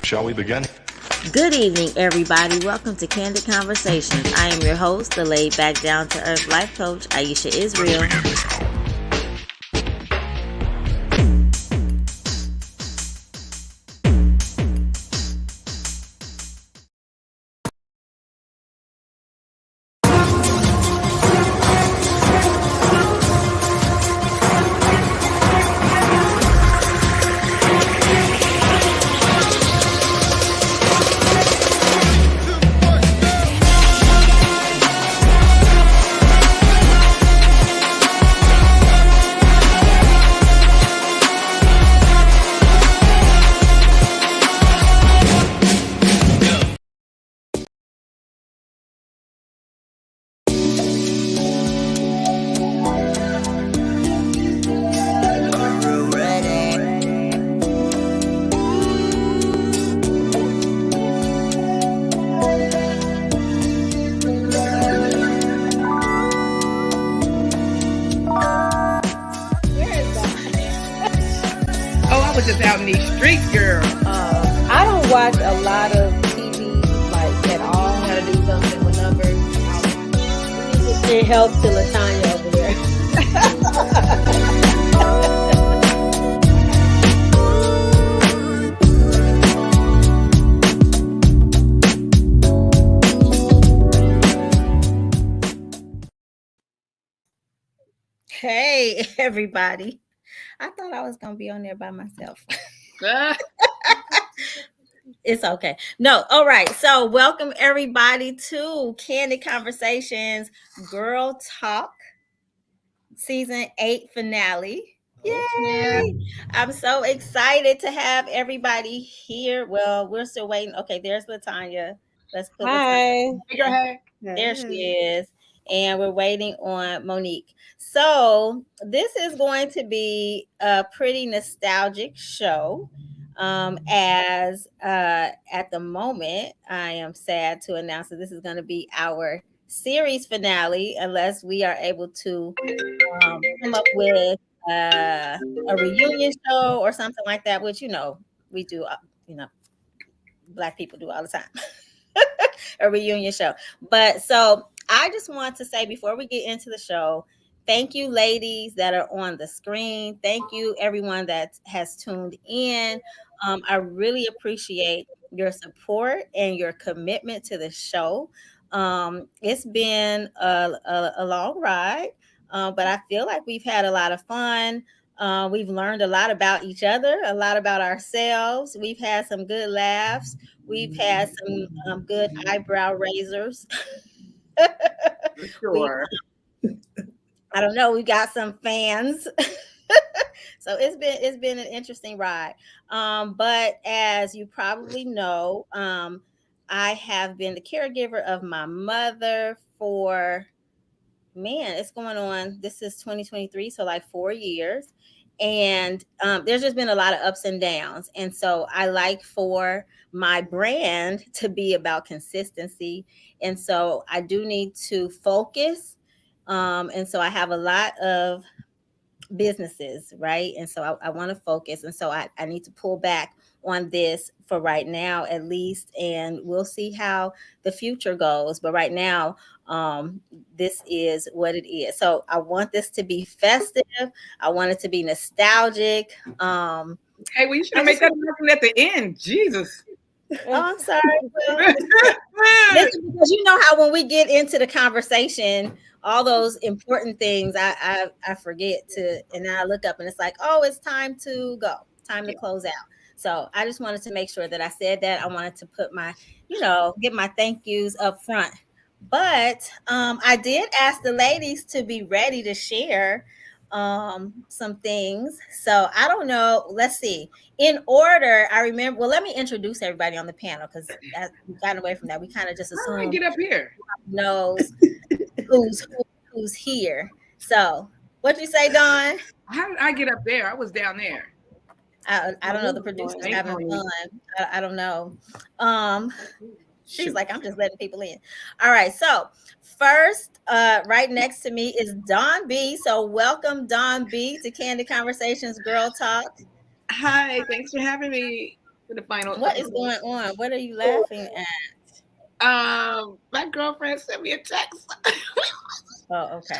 Shall we begin? Good evening, everybody. Welcome to Candid Conversations. I am your host, the laid back, down to earth life coach, Aisha Israel. I was just out in these streets, girl. I don't watch a lot of TV like at all. Gotta do something with numbers. It helps to Latanya over there. Hey, everybody. I thought I was going to be on there by myself. It's okay. No, all right. So, welcome everybody to Candid Conversations Girl Talk Season 8 finale. Yay! I'm so excited to have everybody here. Well, we're still waiting. Okay, there's Latanya. Let's put Hi. Latanya. There she is. And we're waiting on Monique. So, this is going to be a pretty nostalgic show. As at the moment, I am sad to announce that this is going to be our series finale, unless we are able to come up with a reunion show or something like that, which we do, Black people do all the time. A reunion show. But so I just want to say before we get into the show, thank you, ladies that are on the screen. Thank you, everyone that has tuned in. I really appreciate your support and your commitment to the show. It's been a long ride, but I feel like we've had a lot of fun. We've learned a lot about each other, a lot about ourselves. We've had some good laughs. We've had some good eyebrow raisers. Sure. I don't know. We got some fans. So it's been an interesting ride. But as you probably know, I have been the caregiver of my mother for, man, it's going on. This is 2023, so like 4 years. And there's just been a lot of ups and downs. And so I like for my brand to be about consistency. And so I do need to focus. And so I have a lot of businesses, right? And so I want to focus. And so I need to pull back on this for right now, at least. And we'll see how the future goes. But right now, this is what it is. So I want this to be festive. I want it to be nostalgic. Hey, well, you should make that announcement at the end. Jesus. Oh, I'm sorry. Listen, because you know how when we get into the conversation, all those important things I forget to, and then I look up and it's like, oh, it's time to go, time to close out. So I just wanted to make sure that I said that. I wanted to put my, get my thank yous up front. But I did ask the ladies to be ready to share some things. So I don't know. Let's see. In order, I remember. Well, let me introduce everybody on the panel because we got away from that. We kind of just assumed Get up here. Knows who's here. So what you say, Dawn? How did I get up there? I was down there. I don't know. The producer's having fun. I don't know. She's like, I'm just letting people in. All right. So first, right next to me is Dawn B. So welcome, Dawn B, to Candid Conversations Girl Talk. Hi, thanks for having me. for the final What is episode. going on? What are you laughing at? My girlfriend sent me a text. Oh, okay.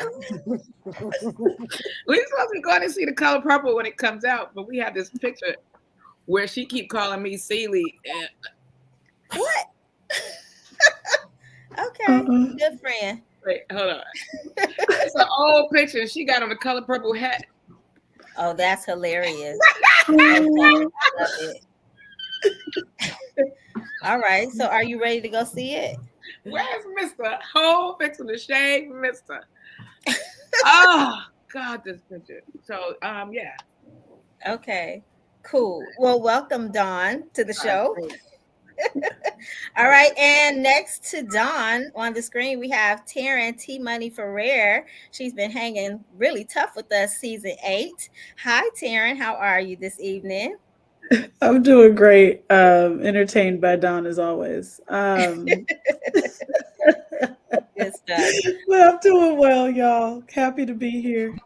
We're supposed to be going to see The Color Purple when it comes out, but we have this picture where she keep calling me Celie. And What? Okay, good friend. wait, hold on. It's an old picture. She got on the Color Purple hat. Oh, that's hilarious. Okay, love it. All right, so are you ready to go see it? Where's Mister? Whole fixing the shave, Mister. Oh God, this picture. So yeah. Okay, cool. Well, welcome, Dawn, to the All right, show. great. All right, and next to Dawn on the screen, we have Taryn T Money Ferrer. She's been hanging really tough with us season 8. Hi, Taryn. How are you this evening? I'm doing great. Entertained by Don as always. Good stuff. But I'm doing well, y'all. Happy to be here.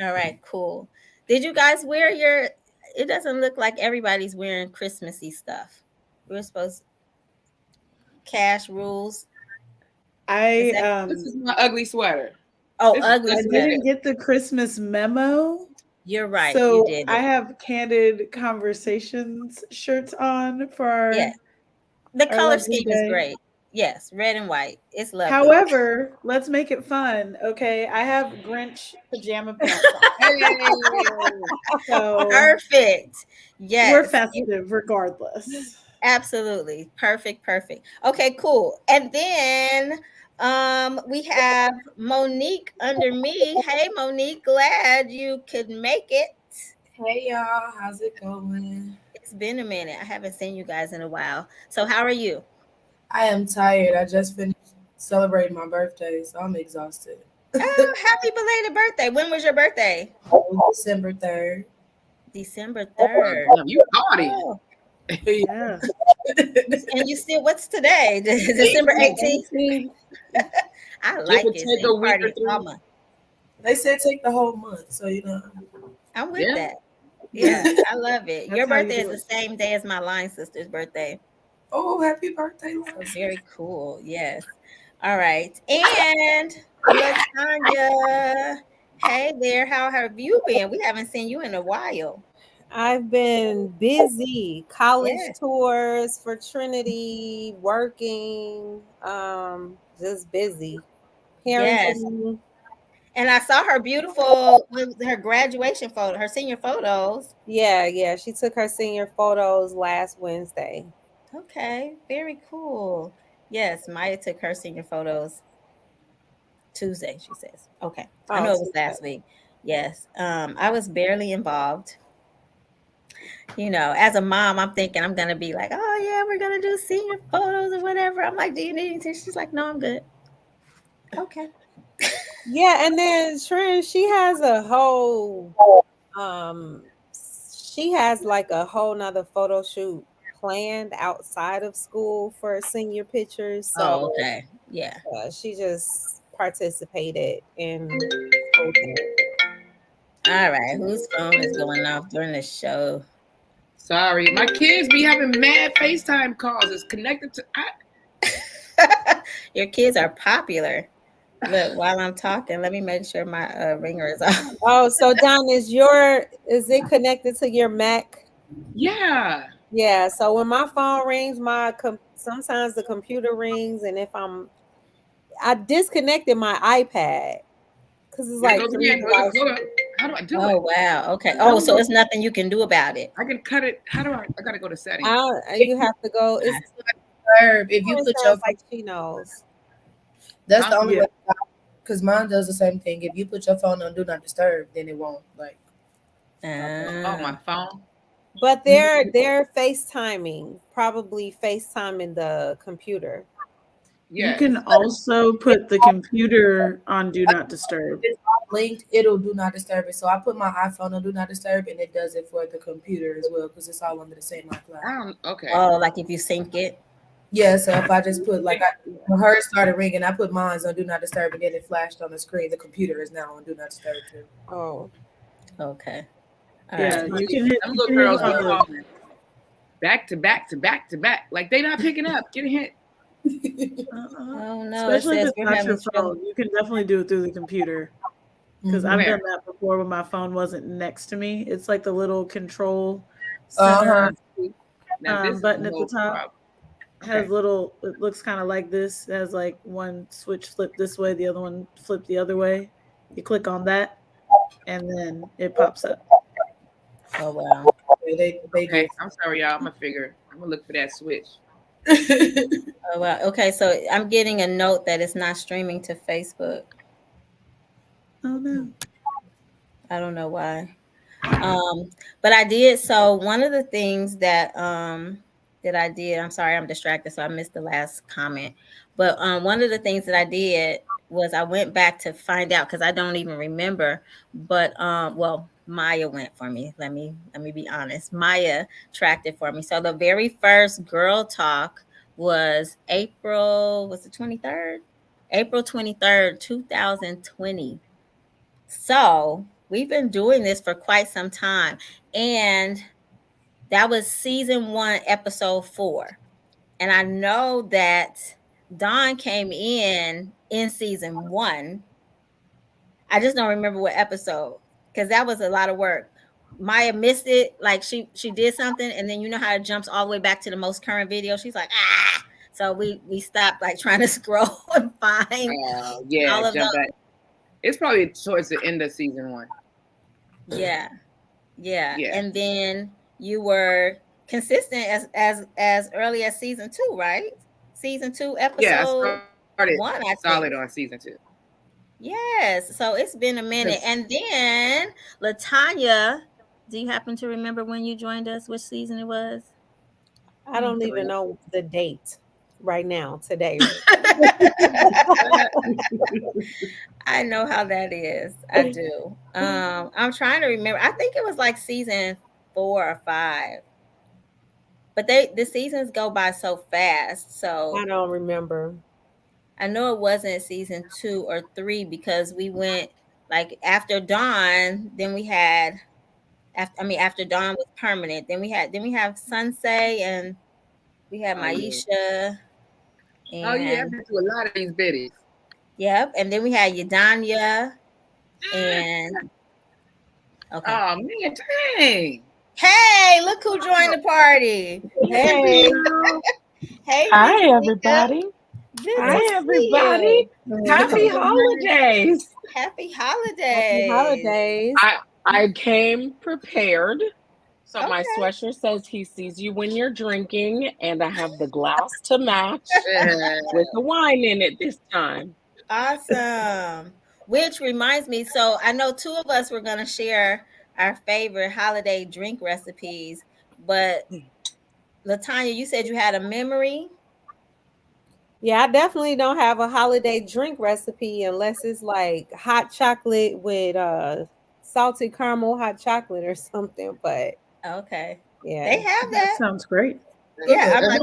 All right, cool. Did you guys wear your? It doesn't look like everybody's wearing Christmassy stuff. We're supposed cash rules. Is I that? This is my ugly sweater. Oh, This is ugly I sweater. didn't get the Christmas memo. You're right. You So did I it. have Candid Conversations shirts on for Yeah. The our color lovely scheme is day. great. Yes, red and white. It's lovely. However, let's make it fun, okay? I have Grinch pajama pants on. Hey. So Perfect. we're Yes. festive regardless. Absolutely. Perfect. Perfect. Okay, cool. And then we have Monique under me. Hey Monique, glad you could make it. Hey y'all, how's it going? It's been a minute. I haven't seen you guys in a while. So how are you? I am tired. I just finished celebrating my birthday, so I'm exhausted. Oh, happy belated birthday. When was your birthday? December 3rd. December Oh, 3rd. damn, you party. Oh, Yeah. and you still, what's today? December 18th? 18th. I Give like or it. take So a you week or party three. all month. They said take the whole month, so I'm with Yeah. that. Yeah, I love it. That's Your how you birthday is do the it. same day as my line sister's birthday. Oh, happy birthday, So Lance. very cool. Yes. All right. And Latanya. Hey there. How have you been? We haven't seen you in a while. I've been busy, college Yeah. tours for Trinity, working, just busy. Yes. Parenting. And I saw her beautiful with her graduation photo, her senior photos. Yeah. She took her senior photos last Wednesday. Okay. Very cool. Yes. Maya took her senior photos Tuesday, she says. Okay. I Oh, know it was Tuesday. last week. Yes. I was barely involved. As a mom, I'm thinking I'm gonna be like, oh yeah, we're gonna do senior photos or whatever. I'm like, do you need anything? She's like, no, I'm good. Okay. Yeah, and then Trin, um she has like a whole nother photo shoot planned outside of school for senior pictures. Oh, So okay. Yeah. she just participated in school things. All right. Whose phone is going off during the show? Sorry, my kids be having mad FaceTime calls. It's connected to. Your kids are popular. Look, while I'm talking, let me make sure my ringer is off. Oh, so Don, is it connected to your Mac? Yeah. Yeah, so when my phone rings, sometimes the computer rings, and if I disconnected my iPad because it's There like goes three again. devices. Hold up. How do I do Oh it? wow. Okay. Oh, so it's nothing you can do about it. I can cut it. How do I? I gotta go to settings. You have to go. It's Herb, if you it put your sounds like she knows. that's the only Yeah. way. Because mine does the same thing. If you put your phone on do not disturb, then it won't Oh, my phone. But they're FaceTiming, probably FaceTiming the computer. Yeah. You can also put the computer on Do Not Disturb. it's linked, it'll do not disturb it. So I put my iPhone on do not disturb, and it does it for the computer as well because it's all under the same iCloud. Okay. Oh, like if you sync it. Yeah, so if I just put when hers started ringing, I put mine on do not disturb, and then it flashed on the screen. The computer is now on do not disturb too. Oh, Okay. All Yeah, right. you can hit Them you little can hit girls it on be the calling. back to back to back to back. Like they not picking up. Get a hint. Oh no, it Especially if says it's we're not having your trouble. phone, you can definitely do it through the computer. Because I've Where? done that before when my phone wasn't next to me. It's like the little control Uh-huh. center Now this is button the at the whole top. problem. Has Okay. little. It looks kind of like this. It has like one switch flip this way, the other one flip the other way. You click on that, and then it pops up. Oh wow. They Okay. do. I'm sorry, y'all. I'm gonna figure. I'm gonna look for that switch. Oh wow. Okay, so I'm getting a note that it's not streaming to Facebook. Oh no! I don't know why. But I did. So one of the things that I did, I'm sorry, I'm distracted, so I missed the last comment. But one of the things that I did was I went back to find out because I don't even remember. But well, Maya went for me. Let me be honest. Maya tracked it for me. So the very first girl talk was April, was the 23rd? April 23rd, 2020. So we've been doing this for quite some time. And that was season 1, episode 4. And I know that Dawn came in season 1. I just don't remember what episode because that was a lot of work. Maya missed it. Like she did something, and then you know how it jumps all the way back to the most current video. She's like, ah. So we stopped like trying to scroll and find Yeah. all of Jump those. back. It's probably towards the end of season 1. Yeah. Yeah. Yeah. And then you were consistent as early as season 2, right? Season 2, Yeah. I episode started 1, I solid think. on season 2. Yes. So it's been a minute. And then Latanya, do you happen to remember when you joined us, which season it was? I don't even 3. know the date right now, today. I know how that is. I do. I'm trying to remember. I think it was like season 4 or 5. But the seasons go by so fast. So I don't remember. I know it wasn't season 2 or 3 because we went like after Dawn, then we had after Dawn was permanent, then we have Sunsay and we had Oh yeah. Maisha Oh yeah. I've and been to a lot of these biddies. yep, and then we had Yadanya and okay. Oh man, dang. Hey, look who joined the party. Hey, Hey, Hi, Miss Nika. everybody. Good Hi, to see everybody. you. Happy holidays. Happy happy holidays. holidays. I came prepared. So my Okay. sweatshirt says he sees you when you're drinking, and I have the glass to match with the wine in it this time. Awesome. Which reminds me, so I know 2 of us were going to share our favorite holiday drink recipes, but Latanya, you said you had a memory. Yeah, I definitely don't have a holiday drink recipe unless it's like hot chocolate with salted caramel hot chocolate or something. But Okay. yeah. They have That that. sounds great. Yeah, I'm like,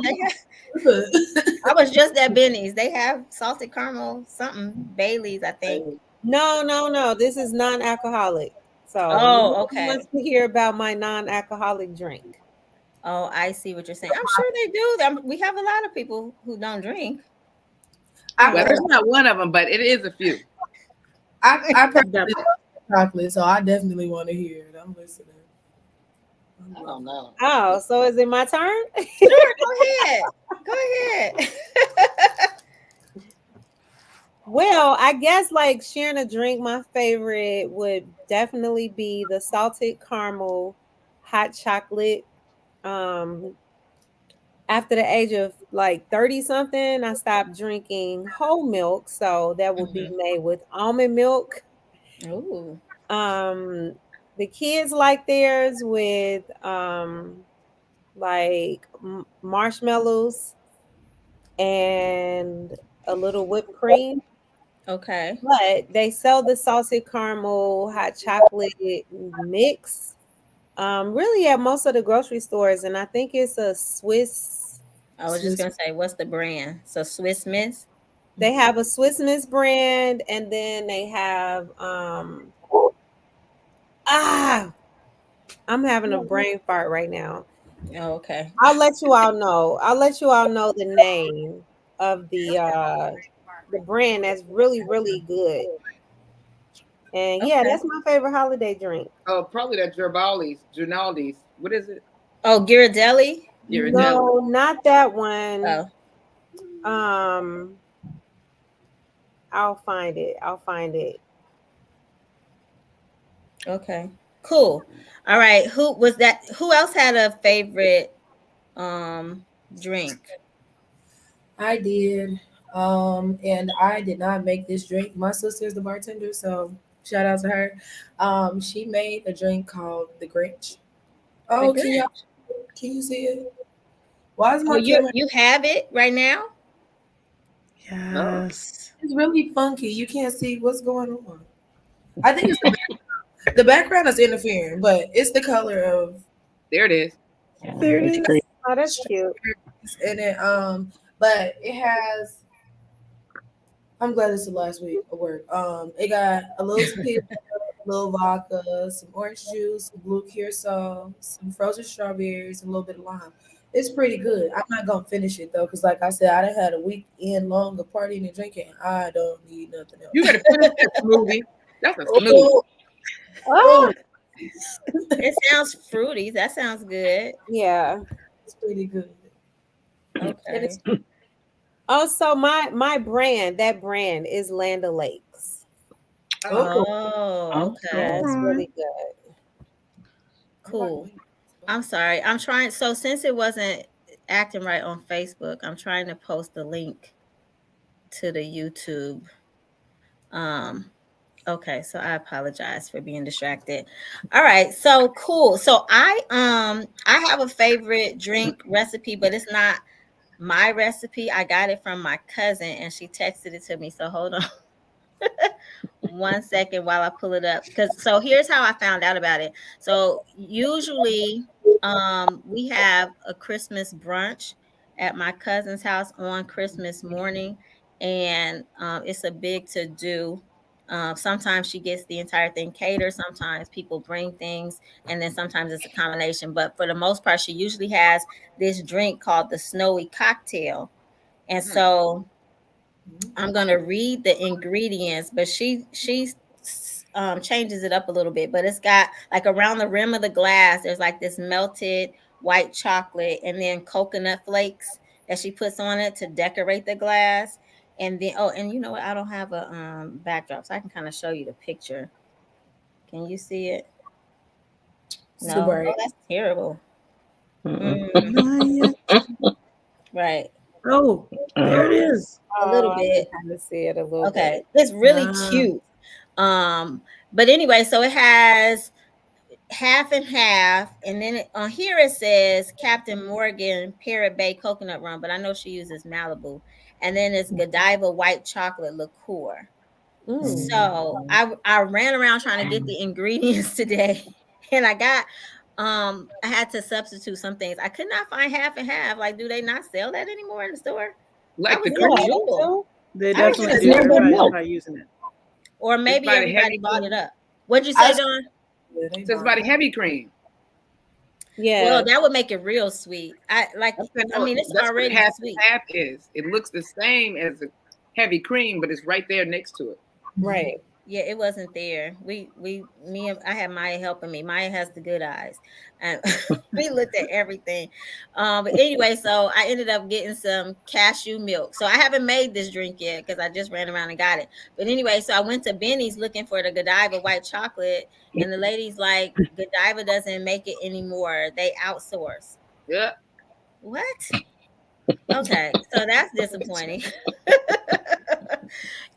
I was just at Benny's. They have salted caramel, something, Bailey's, I think. No. This is non-alcoholic. So Oh, nobody okay. wants to hear about my non-alcoholic drink. Oh, I see what you're saying. I'm sure they do. We have a lot of people who don't drink. Well, there's not one of them, but it is a few. I personally love chocolate, so I definitely want to hear it. I'm listening. I don't know. Oh, so is it my turn? Sure, go ahead. Go ahead. Well, I guess like sharing a drink, my favorite would definitely be the salted caramel hot chocolate. After the age of like 30 something, I stopped drinking whole milk. So that would be made with almond milk. Ooh. The kids like theirs with like marshmallows and a little whipped cream. Okay. But they sell the salted caramel hot chocolate mix really at most of the grocery stores, and I think it's a Swiss. I was just gonna say, what's the brand? So Swiss Miss. They have a Swiss Miss brand, and then they have I'm having a brain fart right now. Oh, okay. I'll let you all know. I'll let you all know the name of the brand that's really, really good. And yeah, Okay. that's my favorite holiday drink. Oh, probably that Grinaldi's. What is it? Oh, Ghirardelli. Ghirardelli. No, not that one. Oh, Um, I'll find it. I'll find it. okay. Cool. All right. Who was that? Who else had a favorite drink? I did. And I did not make this drink. My sister's the bartender, so shout out to her. She made a drink called the Grinch. The Oh, Grinch. can you see it? Why is Oh, my you camera? you have it right now? Oh, Yes. It's really funky. You can't see what's going on. I think it's the background is interfering, but it's the color of there it is. Yeah, There it it's is. great. Oh, that's cute. and it but it has. I'm glad it's the last week of work. It got a little tequila, a little vodka, some orange juice, some blue curacao, some frozen strawberries, and a little bit of lime. It's pretty good. I'm not gonna finish it though, because like I said, I done had a weekend long of partying and drinking. I don't need nothing You else. better finish that smoothie. That's a smoothie. Oh, Oh, It sounds fruity. That sounds good. yeah. it's pretty good. And Okay. it's Also, my brand, that brand is Land O'Lakes. oh, Oh, Yeah, okay. it's Alright. really good. I like Cool. I'm sorry. I'm trying. So since it wasn't acting right on Facebook, I'm trying to post the link to the YouTube. Um, okay, so I apologize for being distracted. All right, so cool. So I have a favorite drink recipe, but it's not my recipe. I got it from my cousin and she texted it to me. So hold on. 1 second while I pull it up. Because so here's how I found out about it. So usually we have a Christmas brunch at my cousin's house on Christmas morning, and it's a big to do. Sometimes she gets the entire thing catered, sometimes people bring things, and then sometimes it's a combination. But for the most part, she usually has this drink called the snowy cocktail. And Hmm. so Mhm. I'm gonna read the ingredients, but she changes it up a little bit. But it's got like around the rim of the glass, there's like this melted white chocolate and then coconut flakes that she puts on it to decorate the glass. And then and you know what? I don't have a backdrop, so I can kind of show you the picture. Can you see it? Super No. Oh, right. that's terrible. Mm-mm. Mm, Not yet. right. Oh, there it is. A little Oh, I can bit. kind of see it a little Okay. bit. It's really Ah, cute. But anyway, so it has half and half, and then on here it says Captain Morgan Parrot Bay coconut rum, but I know she uses Malibu, and then it's Godiva white chocolate liqueur. Mm. So I ran around trying to get the ingredients today, and I had to substitute some things. I could not find half and half. Like, do they not sell that anymore in the store? That Like was the a Yeah, cream. they jewel. do. they I was definitely gonna It's do. made say, You're of right. milk. Try using it. or It's maybe by the everybody heavy bought it cream. up. What'd you I say, Don? yeah, they So it's by buying the heavy cream. Well, Yeah. that would make it real sweet. I like. That's, what- I no, mean, it's that's what already half sweet. and half is. It looks the same as the heavy cream, but it's right there next to it. Right. Yeah, it wasn't there. Me and I had Maya helping me. Maya has the good eyes, and we looked at everything. But anyway, so I ended up getting some cashew milk. So I haven't made this drink yet because I just ran around and got it. But anyway, so I went to Benny's looking for the Godiva white chocolate, and the lady's like, Godiva doesn't make it anymore. They outsource. Yeah. What? Okay, so that's disappointing.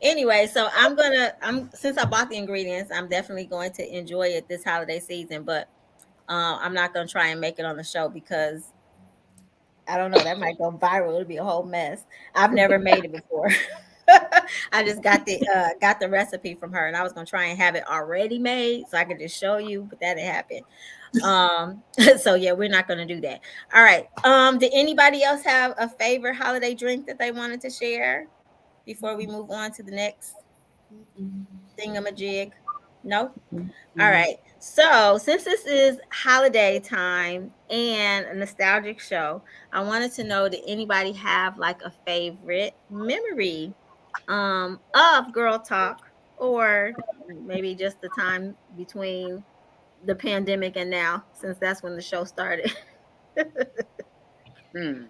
Anyway, so I'm since I bought the ingredients, I'm definitely going to enjoy it this holiday season, but I'm not gonna try and make it on the show because I don't know, that might go viral. It'll be a whole mess. I've never made it before. I just got the recipe from her, and I was gonna try and have it already made so I could just show you, but that didn't happen. So yeah, we're not gonna do that. All right. Did anybody else have a favorite holiday drink that they wanted to share before we move on to the next Mhm. thingamajig? No. All Mhm. right. So, since this is holiday time and a nostalgic show, I wanted to know, did anybody have like a favorite memory of Girl Talk, or maybe just the time between the pandemic and now, since that's when the show started. Hmm.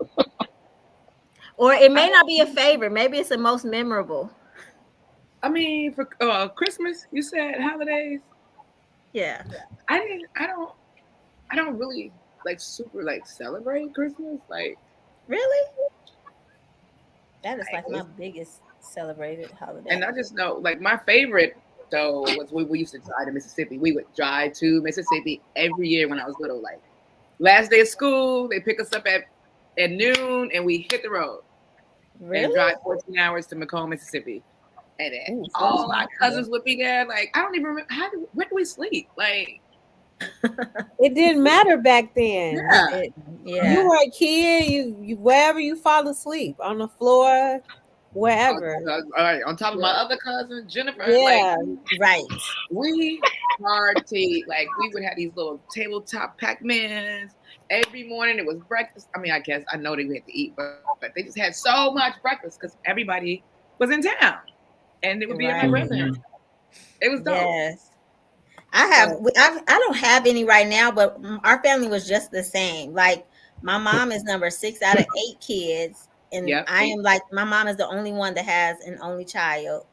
Or it I, may not be a favorite, maybe it's the most memorable. I mean, for Christmas, you said holidays. Yeah. I didn't. I don't really like super like celebrate Christmas. Really? That is Like like my biggest celebrated and holiday. I just know like my favorite though was we used to drive to Mississippi. We would drive to Mississippi every year when I was little. Like last day of school, they pick us up at noon and we hit the road and Really? drive 14 hours to Macomb, Mississippi. And then Ooh, all 14 our hours. cousins would be there. Like I don't even remember where do we sleep? Like It didn't matter back then. It yeah. didn't. You Yeah. were a kid, you wherever you fall asleep, on the floor, wherever. All right, on top of my Yeah. other cousin Jennifer, like Yeah. Right. we party like we would have these little tabletop Pac-Mans every morning. It was breakfast. I mean, I guess I know they had to eat, but they just had so much breakfast because everybody was in town, and it would be at my Right. grandparents. It was dope. Yes. I have. So I don't have any right now, but our family was just the same. Like my mom is number 6 out of 8 kids, and yeah, I am like my mom is the only one that has an only child.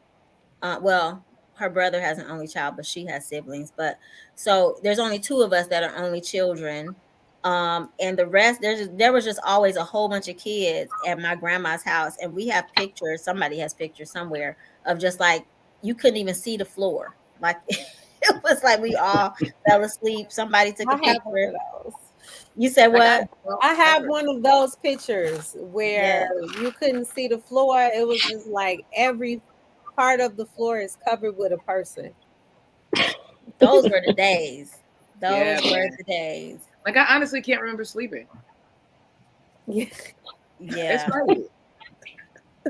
Well, her brother has an only child, but she has siblings. But so there's only two of us that are only children. And the rest there was just always a whole bunch of kids at my grandma's house, and we have pictures. Somebody has pictures somewhere of just like you couldn't even see the floor. Like it was like we all fell asleep. Somebody took a I have one picture. of those. You said like I what? don't I have ever. one of those pictures where Yes, you couldn't see the floor. It was just like every part of the floor is covered with a person. those were the days. Yeah, Those were man. the days. Like I honestly can't remember sleeping. Yeah. It's Yeah. crazy.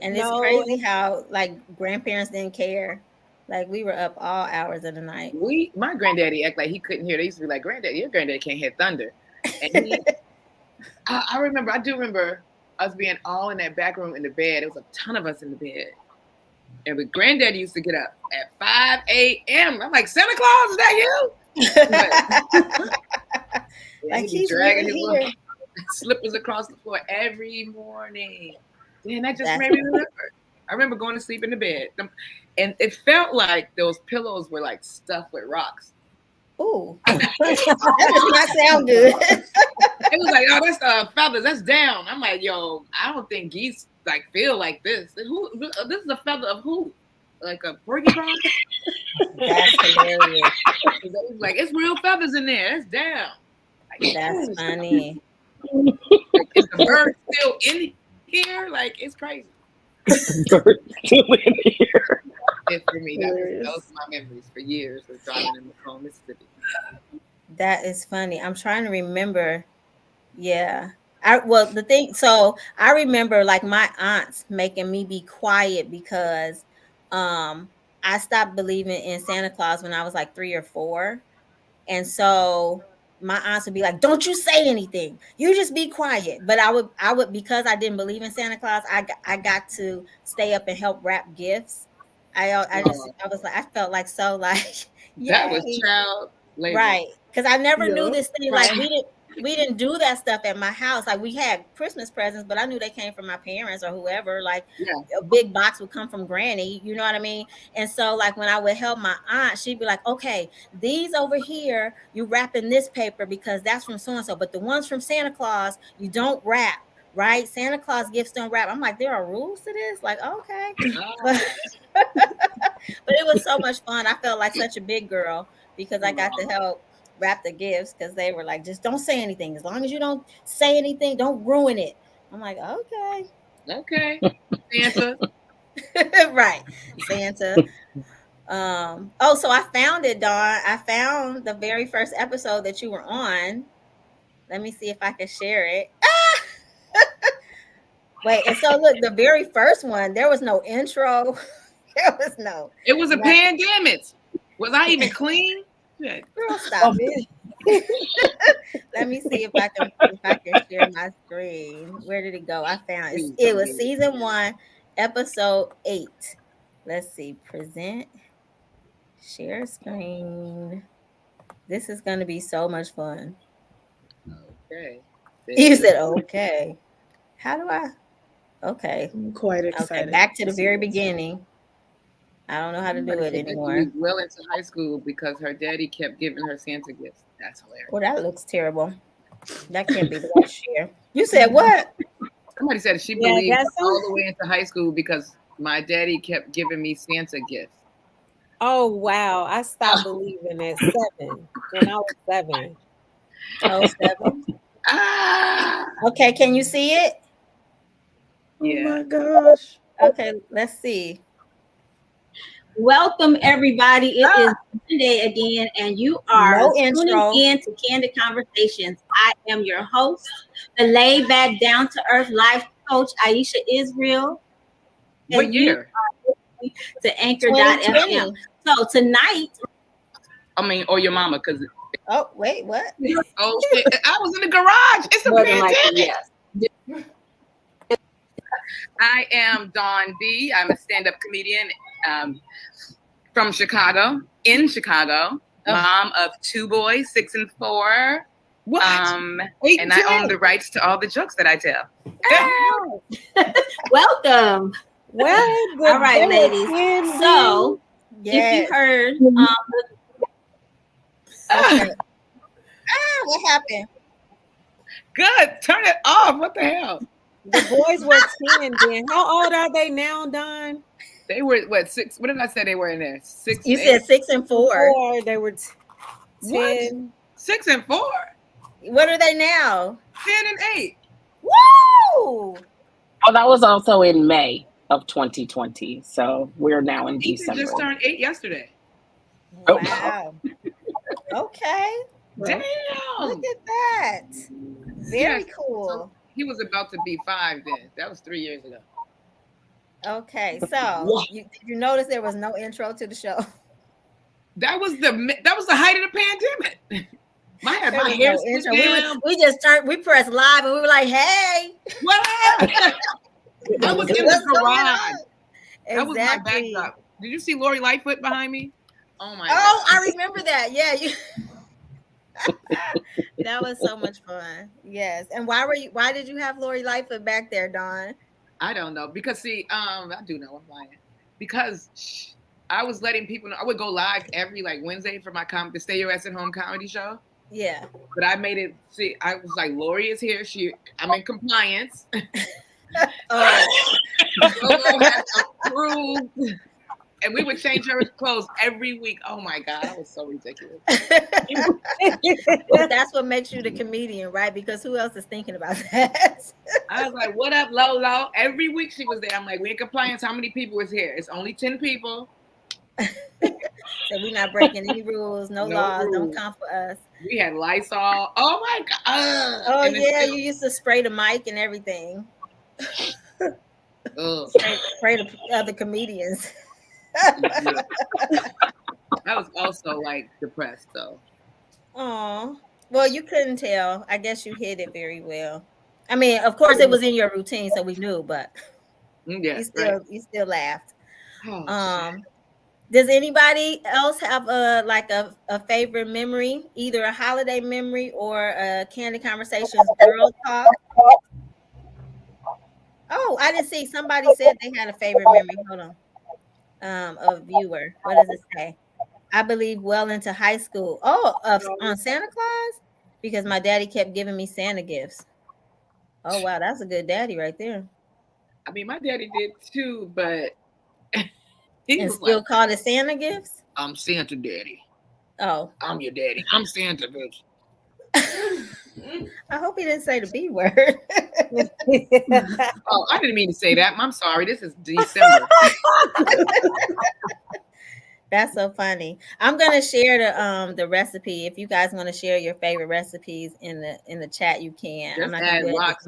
And it's No, crazy how like grandparents didn't care. Like we were up all hours of the night. My granddaddy act like he couldn't hear. They used to be like, "Granddaddy, your granddaddy can't hear thunder," and he I do remember us being all in that back room in the bed. There was a ton of us in the bed. And with granddaddy used to get up at 5 a.m. I'm like, Santa Claus, is that you? But yeah, Like he'd be he's dragging really his little here. slippers across the floor every morning. Damn, that just That's made me remember. I remember going to sleep in the bed. And it felt like those pillows were like stuffed with rocks. ooh. That does not sound good. It was like, oh, that's feathers. That's down. I'm like, yo, I don't think geese like feel like this. Who? This is a feather of who? Like a porcupine? That's hilarious. It was like it's real feathers in there. It's down. Like, That's ooh, funny. like, is the bird still in here? Like it's crazy. Bird still in here. And for me, those are my memories for years of driving in Macomb, Mississippi. That is funny. I'm trying to remember. Yeah. I remember like my aunts making me be quiet because I stopped believing in Santa Claus when I was like 3 or 4. And so my aunts would be like, "Don't you say anything. You just be quiet." But I would because I didn't believe in Santa Claus, I got to stay up and help wrap gifts. I was like I felt like so like That was yay. child labor. Right. Because I never knew Yup. this thing. Like right. we didn't do that stuff at my house. Like we had Christmas presents, but I knew they came from my parents or whoever. Like Yeah. a big box would come from Granny. You know what I mean? And so like when I would help my aunt, she'd be like, "Okay, these over here, you wrap in this paper because that's from so and so. But the ones from Santa Claus, you don't wrap." Right? Santa Claus gifts don't wrap. I'm like, there are rules to this? Like, okay. But Ah, but it was so much fun. I felt like such a big girl because I got to aw, help wrap the gifts because they were like, just don't say anything. As long as you don't say anything, don't ruin it. I'm like, okay. okay. Santa. Right. Santa. Oh, so I found it, Dawn. I found the very first episode that you were on. Let me see if I can share it. Wait, and so look, the very first one, there was no intro. There was no It was a nothing. pandemic. Was I even clean? Shit. Girl, stop it. Let me see if I can share my screen. Where did it go? I found it. Please It don't was be- season 1, episode 8. Let's see. Present, share screen. This is going to be so much fun. Okay. You said okay. How do I? Okay. I'm quite excited. Okay. Back to the see very this. beginning. I don't know how to do Somebody it said that she anymore. was well into high school because her daddy kept giving her Santa gifts. That's hilarious. Well, that looks terrible. That can't be the right share. You said what? Somebody said she Yeah, believed that's all the way into high school because my daddy kept giving me Santa gifts. Oh wow! I stopped believing at 7 when I was 7. Oh, 7. Ah, Okay, can you see it? Oh yeah. my gosh. Okay, let's see. Welcome, everybody. It is Monday again, and you are No tuning intro. in to Candid Conversations. I am your host, the laid back, down to earth life coach, Aisha Israel. What And you year? to Anchor.fm. 2020. So tonight, I mean, or your mama, because Oh, wait, what? oh shit, I was in the garage. It's a more than likely, pandemic. yes. I am Dawn B. I'm a stand-up comedian from Chicago, in Chicago. Oh. Mom of 2 boys, 6 and 4. What? 8 And and I 10? own the rights to all the jokes that I tell. Welcome. Well, All right, ladies. So, Yes. if you heard, Okay. What happened? Good. Turn it off. What the hell? the boys were 10 then. How old are they now, Don? They were what 6? What did I say they were in there? 6. You and said 8? 6 and 4. 4. They were What? 10. 6 and 4? What are they now? 10 and 8. Woo! Oh, that was also in May of 2020. So we're now in Ethan December. just turned 8 yesterday. Oh. Wow. Okay. Damn. Look at that. Very Yes. cool. He was about to be 5 then. That was 3 years ago. Okay, so you notice there was no intro to the show. That was the height of the pandemic. My There hair was no stood intro. down. We pressed live and we were like, hey. What? I was in What's the going garage. on? That was my Exactly. backdrop. Did you see Lori Lightfoot behind me? Oh my Oh, God. I remember that. Yeah, you. That was so much fun. Yes. And why did you have Lori Lightfoot back there, Dawn? I don't know. Because see, I do know I'm lying. Because I was letting people know I would go live every like Wednesday for my the Stay Your Ass at Home comedy show. Yeah. But I made it I was like, Lori is here. I'm in compliance. Oh. Logo has approved. And we would change her clothes every week. Oh my God, that was so ridiculous. Well, that's what makes you the comedian, right? Because who else is thinking about that? I was like, what up, Lolo? Every week she was there. I'm like, we're in compliance. How many people is here? It's only 10 people. So we're not breaking any rules, no laws, rules. don't come for us. We had Lysol. Oh my God. Oh yeah, you used to spray the mic and everything. Spray the other comedians. I was also like depressed though. Oh, well, you couldn't tell. I guess you hid it very well. I mean, of course, it was in your routine, so we knew. But Yeah, you still laughed. Oh, Does anybody else have a favorite memory, either a holiday memory or a Candid Conversations girl talk? Oh, I didn't see. Somebody said they had a favorite memory. Hold on. A viewer. What does it say? I believe well into high school. Oh, on Santa Claus? Because my daddy kept giving me Santa gifts. Oh, wow. That's a good daddy right there. I mean, my daddy did too, but he And was still like, called it Santa gifts? I'm Santa daddy. Oh. I'm your daddy. I'm Santa, bitch. I hope he didn't say the B word. Oh, I didn't mean to say that. I'm sorry. This is December. That's so funny. I'm gonna share the recipe. If you guys want to share your favorite recipes in the chat, you can. Just I'm not add gonna do it. rocks.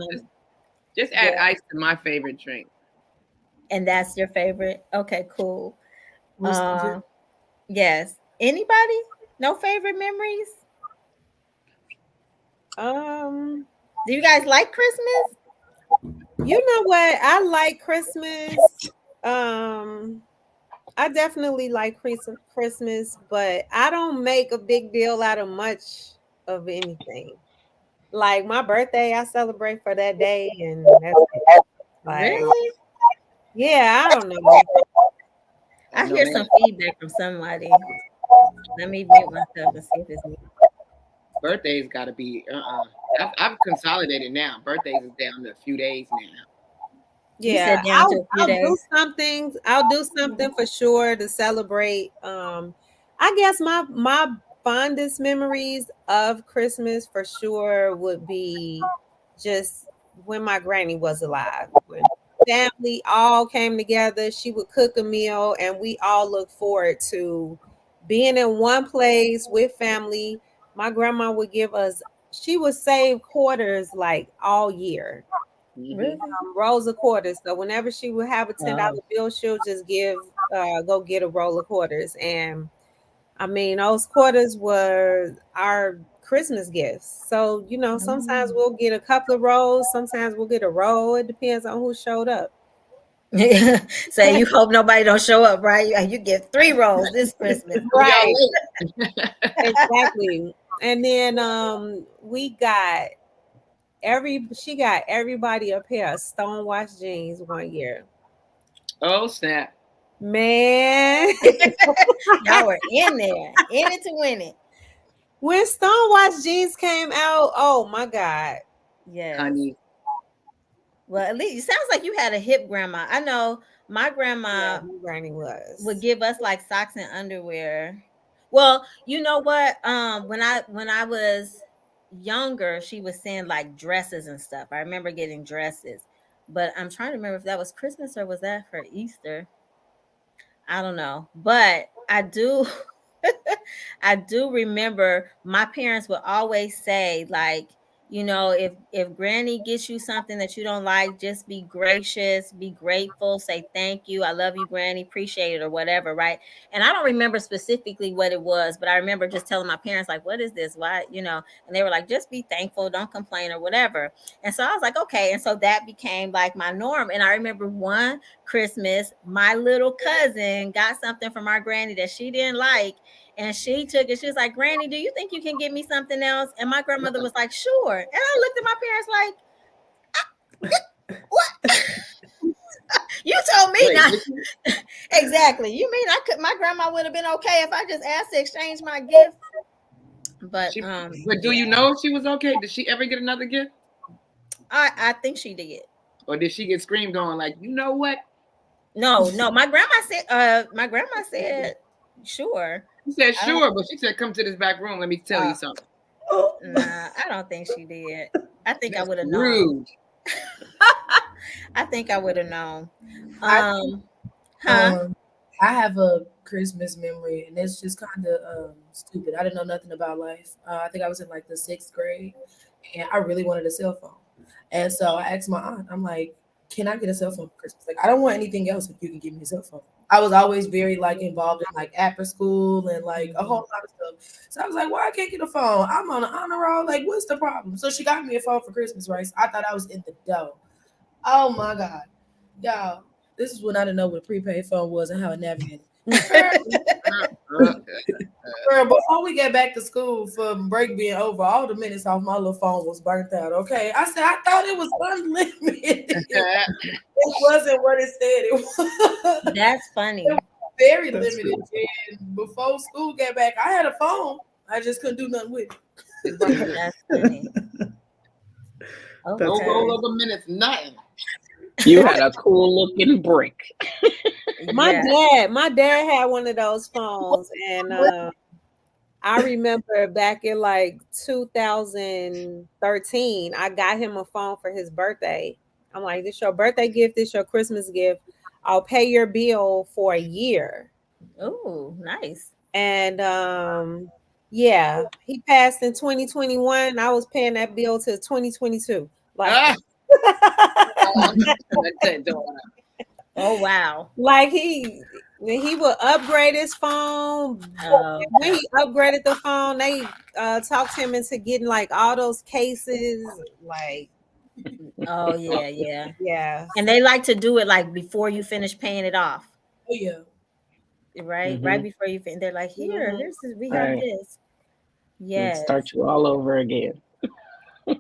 Just add ice to my favorite drink. And that's your favorite? Okay, cool. Yes. Anybody? No favorite memories? Do you guys like Christmas? You know what? I like Christmas. I definitely like Christmas, but I don't make a big deal out of much of anything. Like my birthday, I celebrate for that day, and that's it. Like, Really? yeah, I don't know. I No, hear man. some feedback from somebody. Let me mute myself and see if it's me. Birthdays got to be. I've consolidated now. Birthdays is down to a few days now. You Yeah, said down to a few I'll do days. something. I'll do something for sure to celebrate. I guess my fondest memories of Christmas for sure would be just when my granny was alive. When family all came together, she would cook a meal, and we all look forward to being in one place with family. My grandma would give us. She would save quarters like all year, Really? rolls of quarters. So whenever she would have a $10 bill, she'll just go get a roll of quarters. And I mean, those quarters were our Christmas gifts. So, sometimes we'll get a couple of rolls, sometimes we'll get a roll. It depends on who showed up. So you hope nobody don't show up, right? You get 3 rolls this Christmas. Right. Y'all late. Exactly. And then she got everybody a pair of stonewashed jeans one year. Oh snap! Man. Y'all were in there, in it to win it. When stonewashed jeans came out, oh my God. Yes. Honey. Well, at least it sounds like you had a hip grandma. I know my grandma Granny was. would give us like socks and underwear. Well, you know what? When I was younger, she was send like dresses and stuff. I remember getting dresses, but I'm trying to remember if that was Christmas or was that for Easter. I don't know, but I do. I do remember my parents would always say, like, if Granny gets you something that you don't like, just be gracious, be grateful, say thank you, I love you, Granny, appreciate it, or whatever, right? And I don't remember specifically what it was, but I remember just telling my parents, like, what is this? Why, And they were like, just be thankful, don't complain, or whatever. And so I was like, okay. And so that became like my norm. And I remember one Christmas, my little cousin got something from our granny that she didn't like. And she took it. She was like, Granny, do you think you can get me something else? And my grandmother was like, sure. And I looked at my parents like, what? You told me not. Exactly. You mean my grandma would have been okay if I just asked to exchange my gift? But but do you know if she was okay? Did she ever get another gift? I think she did. Or did she get screamed on like, you know what? No. My grandma said, sure. She said sure, but she said, come to this back room. Let me tell you something. Nah, I don't think she did. I think I would have known. Rude. I think I would have known. I have a Christmas memory, and it's just kind of stupid. I didn't know nothing about life. I think I was in like the 6th grade, and I really wanted a cell phone. And so I asked my aunt, I'm like, can I get a cell phone for Christmas? Like, I don't want anything else if you can give me a cell phone. I was always very like involved in like after school and like a whole lot of stuff. So I was like, well, I can't get a phone. I'm on an honor roll. Like, what's the problem? So she got me a phone for Christmas, right? So I thought I was in the dough. Oh my God. Y'all, this is when I didn't know what a prepaid phone was and how it navigated. Girl, before we get back to school from break being over, all the minutes off my little phone was burnt out. Okay. I said, I thought it was unlimited. It wasn't what it said it was. That's funny. It was very limited. And before school got back, I had a phone. I just couldn't do nothing with it. That's funny. No roll over minutes, nothing. You had a cool looking brick. My dad had one of those phones, and I remember back in like 2013, I got him a phone for his birthday. I'm like, this your birthday gift, this your Christmas gift. I'll pay your bill for a year. Oh, nice. And yeah, he passed in 2021. I was paying that bill till 2022. Like oh wow. Like he Then he would upgrade his phone. Oh, When he upgraded the phone, they talked him into getting like all those cases. Like, oh yeah. yeah. And they like to do it like before you finish paying it off, Oh yeah. right? Mhm. Right before you finish, they're like, here, Mhm. we have Right. this. And Yes. start you all over again.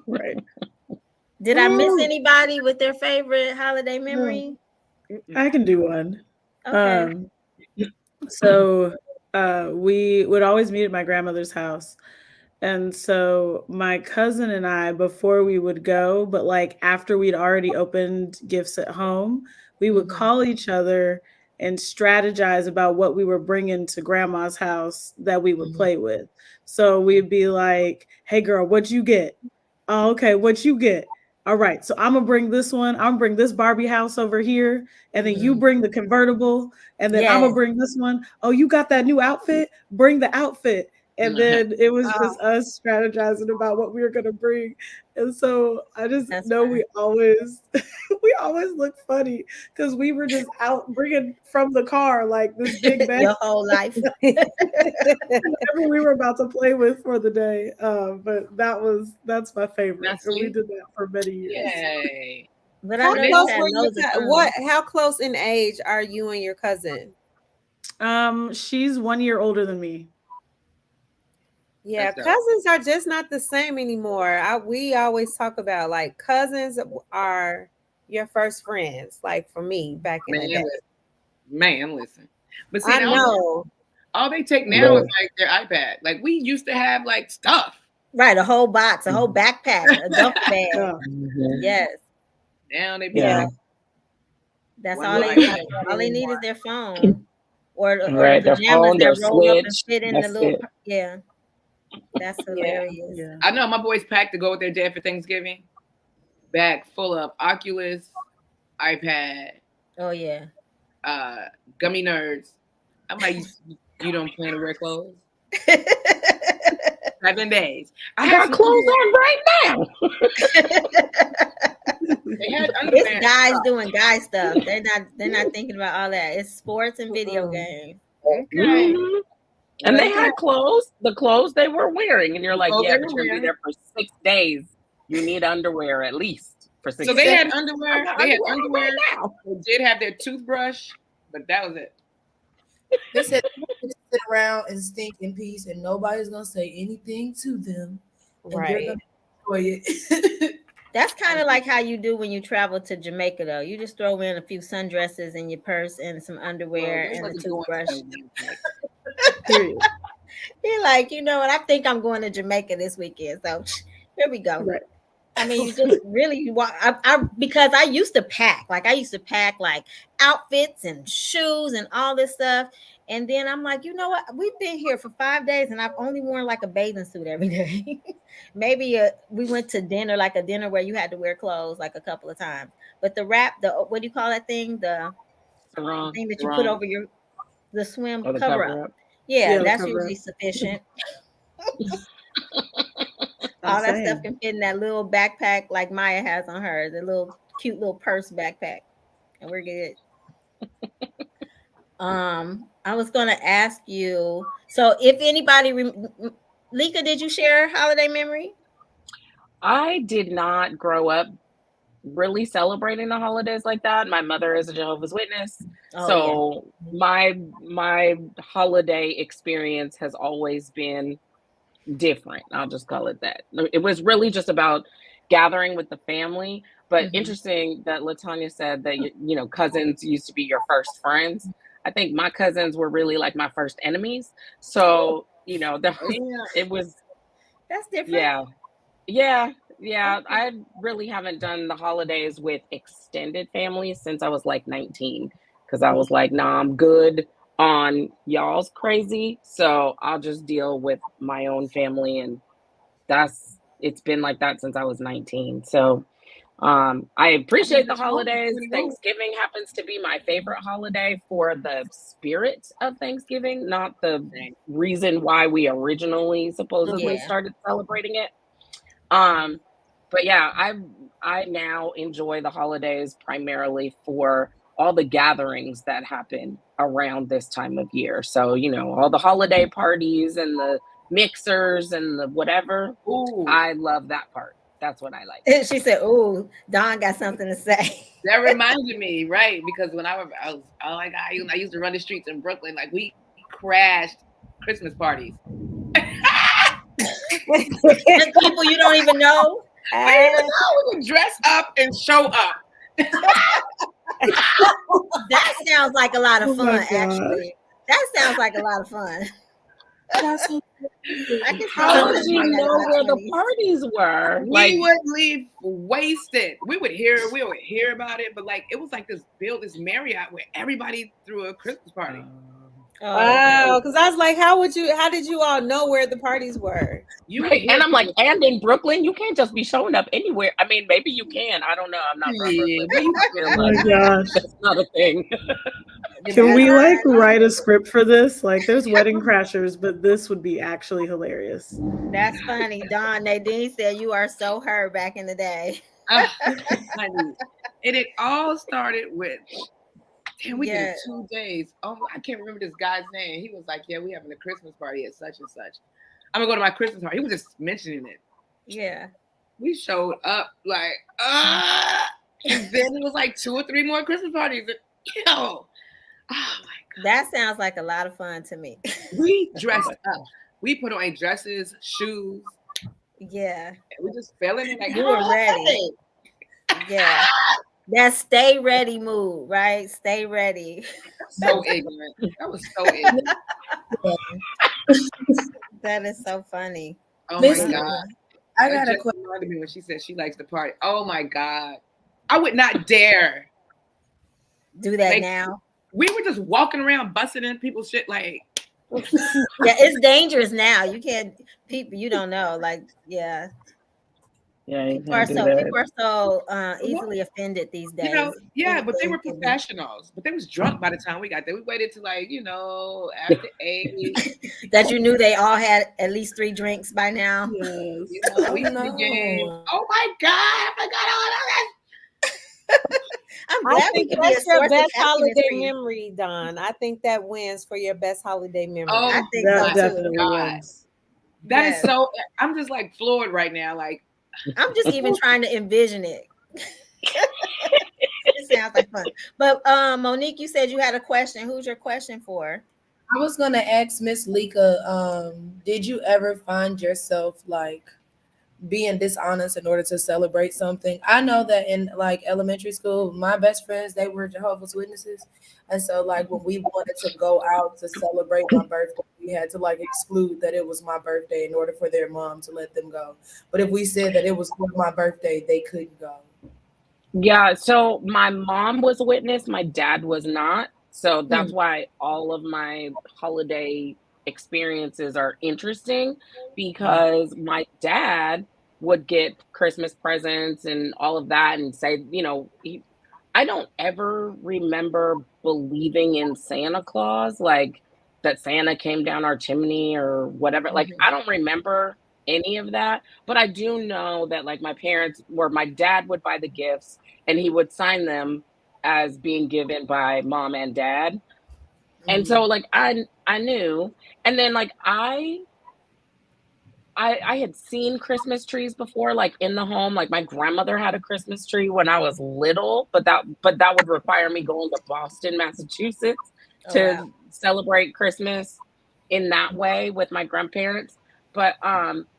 Right. Did I miss Ooh. anybody with their favorite holiday memory? I can do one. Okay. So we would always meet at my grandmother's house. And so my cousin and I, before we would go, but like after we'd already opened gifts at home, we would call each other and strategize about what we were bringing to grandma's house that we would play with. So we'd be like, hey girl, what'd you get? Oh, okay, what you get? All right, so I'm gonna bring this one. I'm gonna bring this Barbie house over here, and then you bring the convertible, and then I'm Yes. gonna bring this one. Oh, you got that new outfit? Bring the outfit. And then it was just us strategizing about what we were gonna bring. And so I just That's know fun. we always we always look funny because we were just out bringing from the car like this big bag Your whole life. whatever we were about to play with for the day. But that's my favorite. Now, And we see? did that for many years. Yay. But I How know They you close had were your loads of fun. what? How close in age are you and your cousin? She's 1 year older than me. Yeah, That's dope. cousins are just not the same anymore. We always talk about like cousins are your first friends. Like for me back in the day. Man, listen. But see, I now know. all they take now is Right. like their iPad. Like we used to have like stuff. Right, a whole box, a whole backpack, a duffel bag. Yeah. Mhm. Yes. Now they be Yeah. Yeah. like That's one all little they Look need. iPad. All they need is their phone or the Right. Their pajamas phone, that their roll up and Switch. fit in the That's little it. yeah. That's Yeah. hilarious. Yeah. I know my boys packed to go with their dad for Thanksgiving. Bag full of Oculus, iPad, Oh yeah. gummy nerds. I'm like, you don't plan to wear clothes? 7 days. I I have got some clothes underwear. on right now. They had underwear. It's guys doing guy stuff. They're not thinking about all that. It's sports and video games. Okay. Mhm. But And I they used to had have clothes, the clothes they were wearing. And you're like, clothes yeah, they but were you're going to be wearing. there for 6 days. You need underwear at least for So 6 they days. had I underwear. got They had underwear on underwear. right now. They did have their toothbrush, but that was it. They said they just sit around and stink in peace, and nobody's gonna say anything to them, and they're Right. gonna enjoy it. That's kind of like how you do when you travel to Jamaica, though. You just throw in a few sundresses in your purse and some Well, underwear they and a wasn't going toothbrush. to Jamaica. Period. You're like, you know what? I think I'm going to Jamaica this weekend. So here we go. Right. I mean, you just really want because I used to pack like outfits and shoes and all this stuff. And then I'm like, you know what? We've been here for 5 days and I've only worn like a bathing suit every day. Maybe we went to dinner, like a dinner where you had to wear clothes like a couple of times. But the what do you call that thing? The Sarong thing that you put over the swim or the cover up. cover up. Yeah, Yeah, the that's cover usually up. sufficient. I'm All that stuff saying. can fit in that little backpack like Maya has on her, the little cute little purse backpack, and we're good. I was gonna ask you. So, if anybody, Lika, did you share holiday memory? I did not grow up really celebrating the holidays like that. My mother is a Jehovah's Witness. Oh yeah. So my holiday experience has always been different. I'll just call it that. It was really just about gathering with the family. But interesting that Latanya said that cousins used to be your first friends. I think my cousins were really like my first enemies. So it was That's different. yeah. I really haven't done the holidays with extended family since I was like 19 because I was like, nah, I'm good on y'all's crazy. So I'll just deal with my own family. And it's been like that since I was 19. So I appreciate the holidays. Thanksgiving happens to be my favorite holiday for the spirit of Thanksgiving, not the reason why we originally supposedly Yeah. started celebrating it. But yeah, I now enjoy the holidays primarily for all the gatherings that happen around this time of year. So, all the holiday parties and the mixers and the whatever. Ooh, I love that part. That's what I like. She said, "Ooh, Dawn got something to say." that reminded me, right? Because when I was, oh my God, I used to run the streets in Brooklyn. Like we crashed Christmas parties. There's people you don't even know. We would dress up and show up. That sounds like a lot of Oh my fun, actually. That sounds like a lot of fun. That's so I can How did see you that know about where the 20s. parties were? We would leave wasted. We would hear about it, but like it was like this Marriott where everybody threw a Christmas party. Oh, Wow, because I was like, how did you all know where the parties were? You would Right. hear And I'm like, people- and in Brooklyn, you can't just be showing up anywhere. I mean, maybe you can. I don't know. I'm not from Yeah, Brooklyn. but you I feel Oh my like gosh. that's not a thing. Can we like write a script for this? Like there's Wedding Crashers, but this would be actually hilarious. that's funny. Dawn, Nadine said you are so her back in the day. honey. And it all started with, damn, we did it Yeah. 2 days. Oh, I can't remember this guy's name. He was like, yeah, we having a Christmas party at such and such. I'm gonna go to my Christmas party. He was just mentioning it. Yeah. We showed up like, and then it was like 2 or 3 more Christmas parties. And, oh my God. That sounds like a lot of fun to me. We dressed up. We put on dresses, shoes. Yeah. And we just fell in it like, You were ready. Yeah. That stay ready mood, right? Stay ready. So ignorant. That was so ignorant. That is so funny. Oh Listen, my God. I That got a just question. reminded me when she said she likes to party. Oh my God. I would not dare. Do that Like, now. We were just walking around busting in people's shit like, Yeah, it's dangerous now. You can't people you don't know. Like, yeah. Yeah, you People are can't do so that. easily offended these days. you know, yeah, but they were Anything- professionals. But they was drunk by the time we got there. We waited till like, after 8. that you knew they all had at least 3 drinks by now. Yes. We Oh, the game. no. Oh my God, I forgot all of that. I'm I glad we think could be a that's your source of best happiness holiday for you. memory, Don. I think that wins for your best holiday memory. Oh, I think That so too. definitely God. wins. That is Yes. so, I'm just like floored right now. Like, I'm just even trying to envision it. It sounds like fun. But Monique, you said you had a question. Who's your question for? I was gonna ask Miss Lika, did you ever find yourself like being dishonest in order to celebrate something? I know that in like elementary school, my best friends, they were Jehovah's Witnesses. And so like when we wanted to go out to celebrate my birthday, we had to like exclude that it was my birthday in order for their mom to let them go. But if we said that it was for my birthday, they couldn't go. Yeah, so my mom was a witness, my dad was not. So that's why all of my holiday experiences are interesting, because my dad would get Christmas presents and all of that and say, I don't ever remember believing in Santa Claus, like that Santa came down our chimney or whatever. Like, I don't remember any of that, but I do know that like my dad would buy the gifts and he would sign them as being given by mom and dad. And so like I knew. And then like I had seen Christmas trees before, like in the home. Like my grandmother had a Christmas tree when I was little, but that would require me going to Boston, Massachusetts to celebrate Christmas in that way with my grandparents. But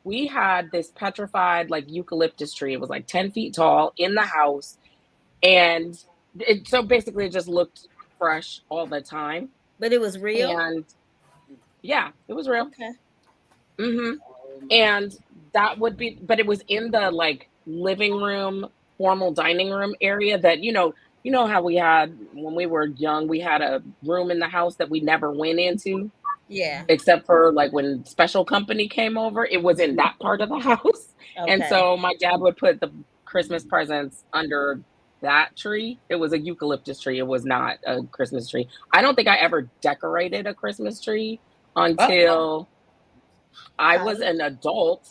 we had this petrified like eucalyptus tree. It was like 10 feet tall in the house. And so basically it just looked fresh all the time. But it was real. And yeah, it was real. Okay. And that would be, but it was in the like living room, formal dining room area that, you know how we had when we were young, we had a room in the house that we never went into. Yeah. Except for like when special company came over, it was in that part of the house. Okay. And so my dad would put the Christmas presents under that tree. It was a eucalyptus tree. It was not a Christmas tree. I don't think I ever decorated a Christmas tree until I was an adult,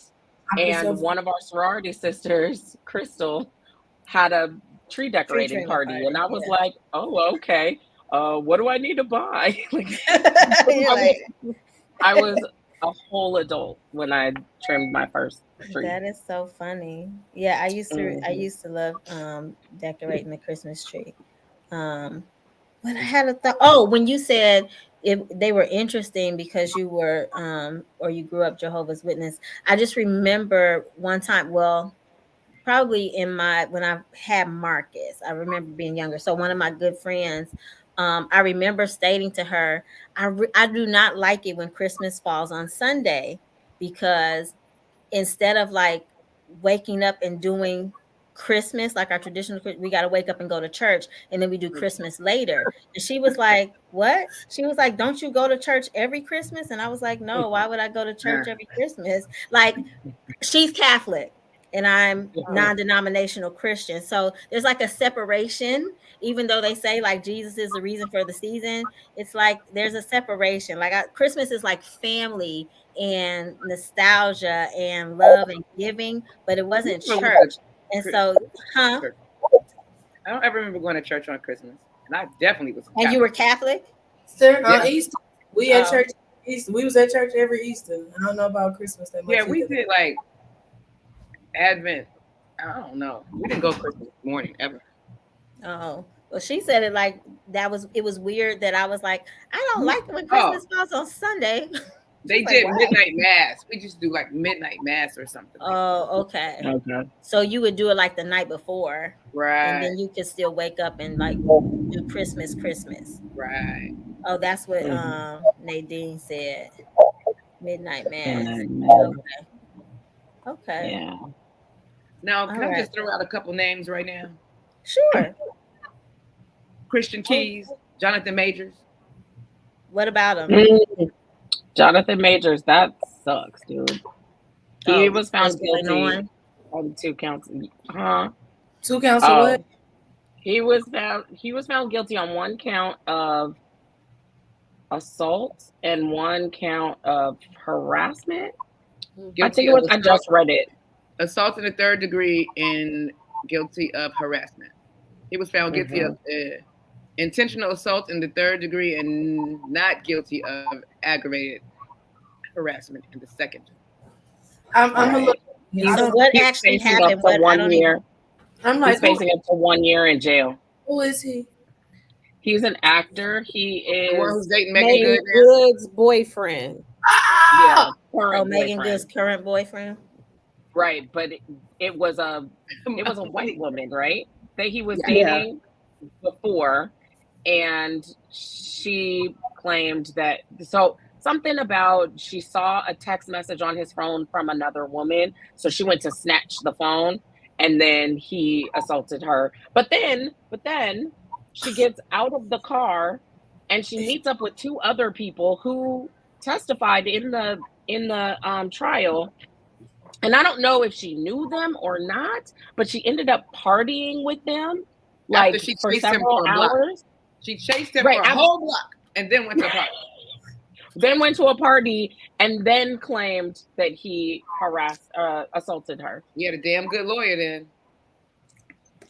and one of our sorority sisters, Crystal, had a tree decorating trimming party. And I was yeah. like, oh, okay. What do I need to buy? Like, You're like, I was a whole adult when I trimmed my first tree. that is so funny. Yeah, I Mhm. used to love decorating the Christmas tree. Um but I had a thought. Oh, when you said if they were interesting because you were or you grew up Jehovah's Witness, I just remember one time, well, probably in my when I had Marcus, I remember being younger. So one of my good friends, I remember stating to her, I do not like it when Christmas falls on Sunday because instead of like waking up and doing Christmas, like our traditional, we got to wake up and go to church and then we do Christmas later. And she was like, what? She was like, don't you go to church every Christmas? And I was like, no, why would I go to church every Christmas? Like, she's Catholic and I'm non-denominational Christian. So there's like a separation, even though they say like Jesus is the reason for the season. It's like there's a separation. Like Christmas is like family and nostalgia and love and giving, but it wasn't I went to church. And so, huh? church. I don't ever remember going to church on Christmas, and I definitely was. And you were Catholic? Sir, Yeah. on Easter, we at church. Easter, we was at church every Easter. I don't know about Christmas that much. Yeah, we either. did like Advent. I don't know. We didn't go Christmas morning ever. Oh, well, she said it like it was weird that I was like, I don't like it when Christmas falls on Sunday. They did midnight mass. We just do like midnight mass or something. Oh, okay. Okay. So you would do it like the night before. Right. And then you could still wake up and like do Christmas. Right. Oh, that's what Nadine said. Midnight mass. Okay. Yeah. Now, can I just throw out a couple names right now? Sure. Christian Keys, Jonathan Majors. What about him? Jonathan Majors, that sucks, dude. He was found guilty on 2 counts. Huh? 2 counts of what? He was found guilty on 1 count of assault and 1 count of harassment. Guilty I think it was. I just read it. Assault in the 3rd degree and guilty of harassment. He was found guilty of intentional assault in the 3rd degree and not guilty of aggravated harassment in the 2nd. I'm a little. So what actually happened? For 1 year. I'm like, he's facing up to 1 year in jail. Who is he? He's an actor. He is the one who's dating Megan Good's boyfriend. Yeah. Oh, Megan Good's current boyfriend. Right, but it was a white woman, right? That he was dating before, and she claimed that something about she saw a text message on his phone from another woman, so she went to snatch the phone, and then he assaulted her. But then she gets out of the car, and she meets up with 2 other people who testified in the trial. And I don't know if she knew them or not, but she ended up partying with them like for several hours. She chased him for a whole block and then went to a party. Then went to a party and then claimed that he assaulted her. He had a damn good lawyer then.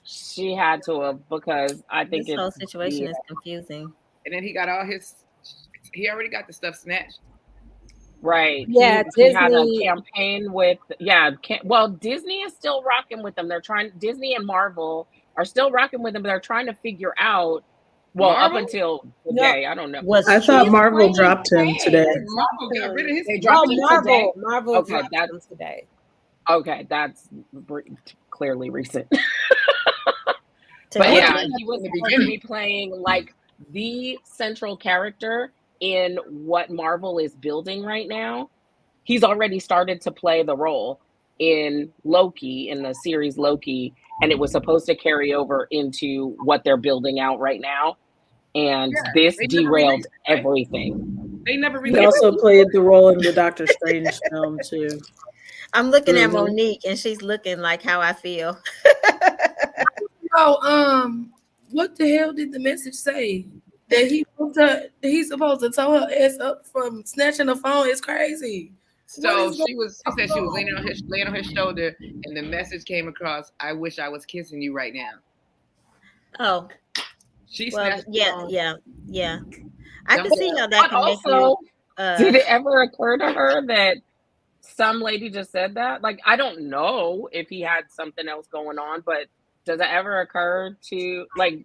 She had to have, because I think this whole situation is confusing. And then he got he already got the stuff snatched. Right. Yeah, he had a campaign with Disney is still rocking with them. Disney and Marvel are still rocking with them, but they're trying to figure out up until today. I don't know. I thought Marvel dropped him today. Marvel got rid of his. They dropped him today. Marvel okay, dropped him today. Okay, that's clearly recent. But yeah, he was supposed to be playing like the central character in what Marvel is building right now. He's already started to play the role in Loki, in the series Loki, and it was supposed to carry over into what they're building out right now. And this derailed everything. They never He also played the role in the Doctor Strange film too. I'm looking at Monique and she's looking like how I feel. What the hell did the message say? That he's supposed to tow her ass up from snatching the phone? It's crazy. So she said she was laying on his shoulder, and the message came across, "I wish I was kissing you right now." Oh, She well, snatched the yeah, phone. yeah, yeah. I That can was see how that But can make also, you. did it ever occur to her that some lady just said that? Like, I don't know if he had something else going on, but does it ever occur to like?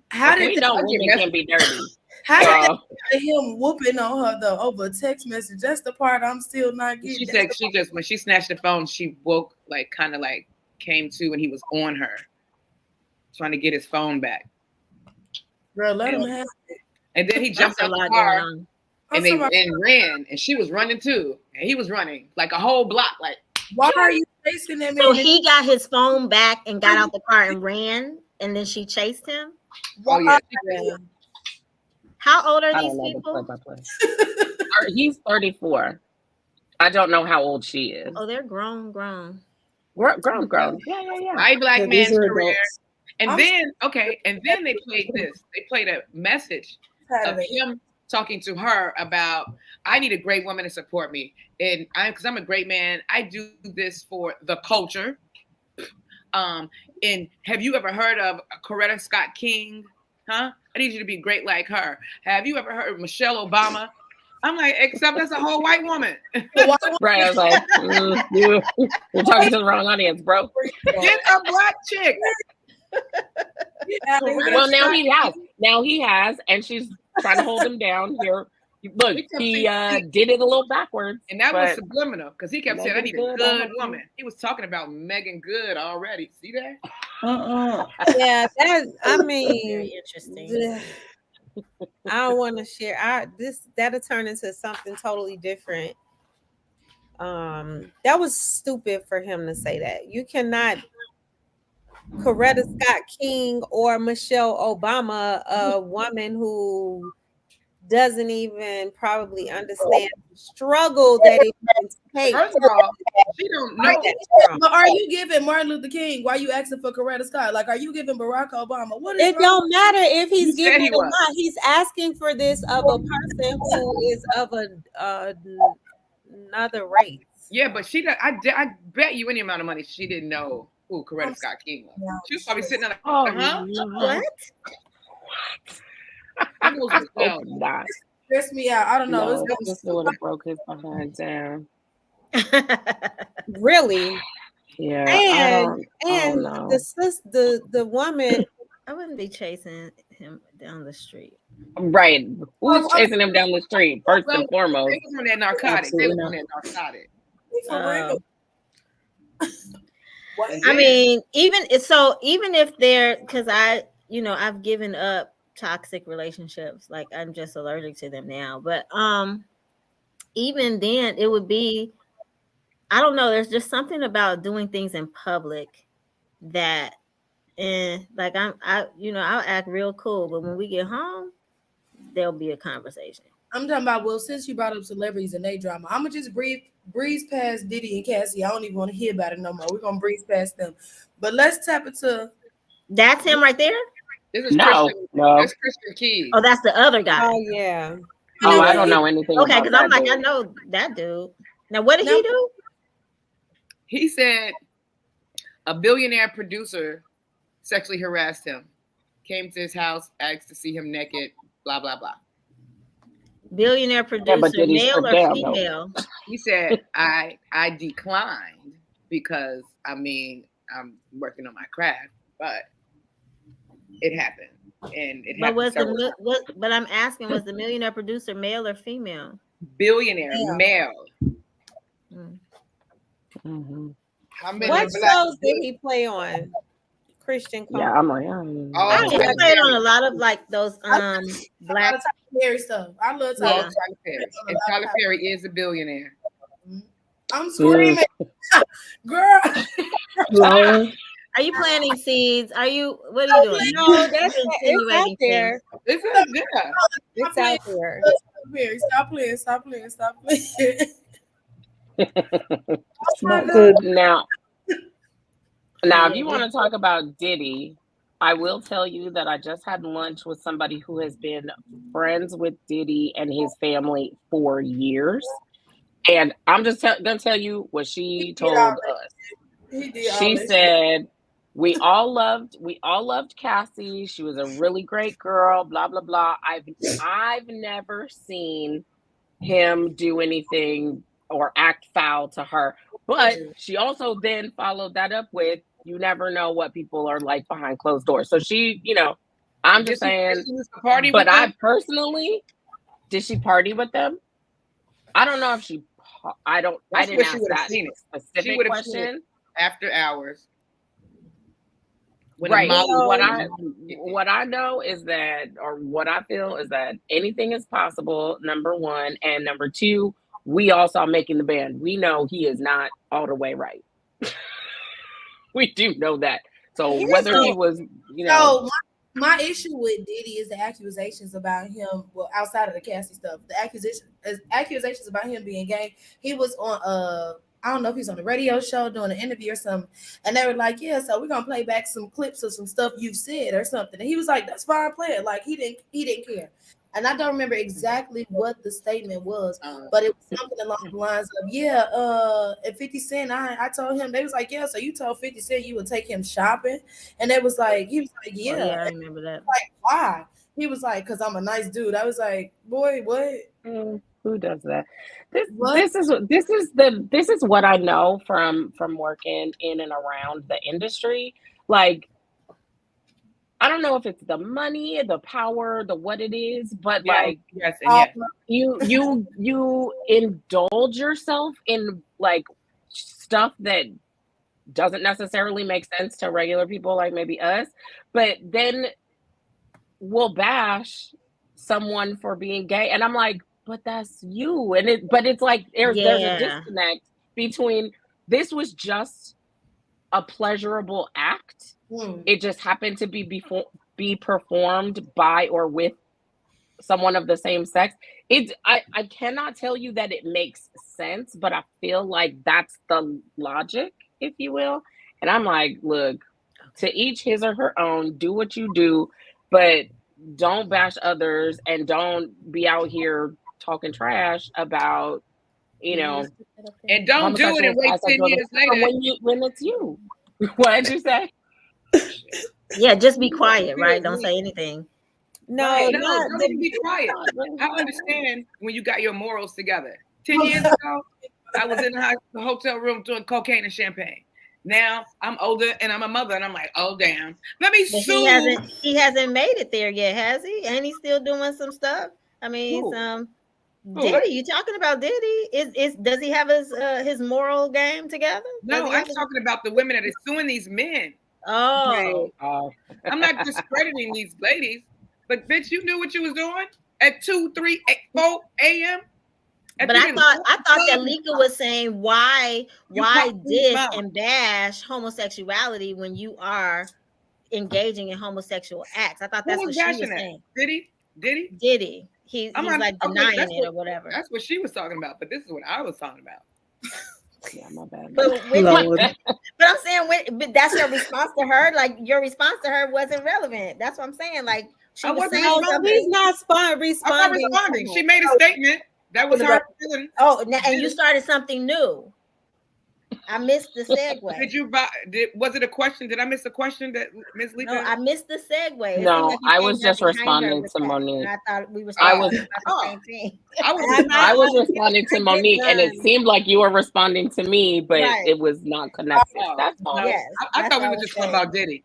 How Okay, did we that, know I get women messed can be dirty. how did that Uh, get to him whooping on her though over a text message? That's the part I'm still not getting. She That's said the she just when she snatched the phone, she woke like kind of like came to and he was on her, trying to get his phone back. girl, let him And, have. and then he That's jumped a out the lot going car on. I'm and they sorry, and ran and she was running too. And he was running like a whole block, like why are you chasing that So man? he got his phone back and got out the car and ran, and then she chased him. oh Why? yeah. Yeah. How old are I these don't know the people? play-by-play. He's 34. I don't know how old she is. Oh, they're grown. Grown. Yeah. My black Yeah, these man's are career. adults. And I'm then and then they played this. They played a message of Saturday. him talking to her about I need a great woman to support me. And because I'm a great man, I do this for the culture. And have you ever heard of Coretta Scott King? Huh? I need you to be great like her. Have you ever heard of Michelle Obama? I'm like, except that's a whole white woman. Why Right. I was like, you're talking to the wrong audience, bro. Get a black chick. Well, now he has. And she's trying to hold him down here. Look, he did it a little backwards. And that was but subliminal because he kept saying, I Megan need a Good, good woman. He was talking about Megan Good already. See that? Yeah, that I Very mean, interesting. I don't want to share. That'll turn into something totally different. That was stupid for him to say that. You cannot Coretta Scott King or Michelle Obama, a woman who doesn't even probably understand the struggle that it takes. First of all, she don't know. But are you giving Martin Luther King? Why are you asking for Coretta Scott? Like, are you giving Barack Obama? What is It wrong? don't matter if You he's said giving he it or was. not. He's asking for this of a person who is of another race. Yeah, but I bet you any amount of money she didn't know who Coretta Scott King was. No, She was probably sitting there like, oh, huh? What? Who knows hope Michelle? not. Stress me out. I don't know. No, It's this would have broke his behind down. Really. Yeah, And I don't know. the woman, I wouldn't be chasing him down the street. Right. Who's chasing him down the street, first Well, and foremost? they was on that narcotic. They Absolutely was on not. that narcotic. for real. And I then- mean, even if they're because I've given up toxic relationships. Like I'm just allergic to them now. But even then, it would be. I don't know. There's just something about doing things in public that, like I'll act real cool, but when we get home, there'll be a conversation. I'm talking about, well, since you brought up celebrities and they drama, I'm gonna just breeze past Diddy and Cassie. I don't even want to hear about it no more. We're gonna breeze past them. But let's tap into That's him right there. This is No. That's Christian Keys. Oh, that's the other guy. oh yeah. Oh, I don't know anything. Okay, about because I'm that like, I dude. know that dude. Now, what did he do? He said a billionaire producer sexually harassed him, came to his house, asked to see him naked, blah, blah, blah. Billionaire producer, did he male strip or down, though? female? He said, I declined because, I mean, I'm working on my craft, but it happened. And it But happened but I'm asking, was the millionaire producer male or female? billionaire, male. Hmm. Mm-hmm. How many What black- shows did he play on? Christian Yeah, Cole. I'm like, Oh, He Tyler played on Perry. a lot of like those a lot black. of Tyler Perry stuff. I love Oh, Tyler. Yeah. Tyler Perry. And Tyler Perry is a billionaire. I'm screaming, girl. Laura, Are you planting seeds? What are you doing? No, that's it's out Insinuating there. It's a, yeah. It's out there. Perry, stop playing, stop playing, stop playing. it's not good. Now, if you want to talk about Diddy, I will tell you that I just had lunch with somebody who has been friends with Diddy and his family for years. And I'm just going to tell you what she told us. He did all She this said we all loved Cassie. She was a really great girl, blah blah blah. I've never seen him do anything or act foul to her. But she also then followed that up with, you never know what people are like behind closed doors. So she, I'm just saying, party but with I them? personally, did she party with them? I don't know if she, I didn't ask that specific question. After hours. Right. What I know is that, or what I feel is that anything is possible, number one. And number two, we all saw Making the Band. We know he is not all the way right. We do know that. So whether he was, So my issue with Diddy is the accusations about him. Well, outside of the Cassie stuff, the accusations about him being gay. He was on I don't know if he's on a radio show doing an interview or something, and they were like, "Yeah, so we're gonna play back some clips of some stuff you've said or something." And he was like, "That's fine, play it." Like he didn't care. And I don't remember exactly what the statement was, but it was something along the lines of, at 50 Cent, I told him, they was like, yeah, so you told 50 Cent you would take him shopping. And he was like, yeah. Oh, yeah, I remember that. Like, why? He was like, because I'm a nice dude. I was like, boy, what? Who does that? This is what I know from working in and around the industry. Like, I don't know if it's the money, the power, the what it is, but you indulge yourself in like stuff that doesn't necessarily make sense to regular people like maybe us, but then we'll bash someone for being gay, and I'm like, but that's you. And it's like there's a disconnect between this was just a pleasurable act. It just happened to be performed by or with someone of the same sex. I cannot tell you that it makes sense, but I feel like that's the logic, if you will. And I'm like, look, to each his or her own, do what you do, but don't bash others and don't be out here talking trash about, and don't do it and wait 10 years later when it's you. What did you say? Yeah, just be quiet, right? Don't say anything. No, don't even be quiet. I understand when you got your morals together. 10 years ago, I was in the hotel room doing cocaine and champagne. Now I'm older and I'm a mother, and I'm like, oh damn, let me sue. He hasn't made it there yet, has he? And he's still doing some stuff. I mean, Diddy. You talking about Diddy? Does he have his moral game together? No, I'm talking about the women that are suing these men. Oh, I'm not discrediting these ladies, but bitch, you knew what you was doing at 2, 3, 4 a.m. But I thought that Lika was saying why diss and bash homosexuality when you are engaging in homosexual acts. I thought that's what she was saying. Diddy. He's like denying it or whatever. That's what she was talking about, but this is what I was talking about. Yeah, my bad. But I'm saying, but that's your response to her. Like your response to her wasn't relevant. That's what I'm saying. Like she was saying something. He's not responding. She made a statement. That was her feeling. Oh, and you started something new. I missed the segue. Was it a question? Did I miss a question that Ms. Lika? No, I missed the segue. No, I was just responding to Monique. I thought we were about the same thing. I was responding to Monique, and it seemed like you were responding to me, but it was not connected. That's all. Yes, I thought we were just talking about Diddy.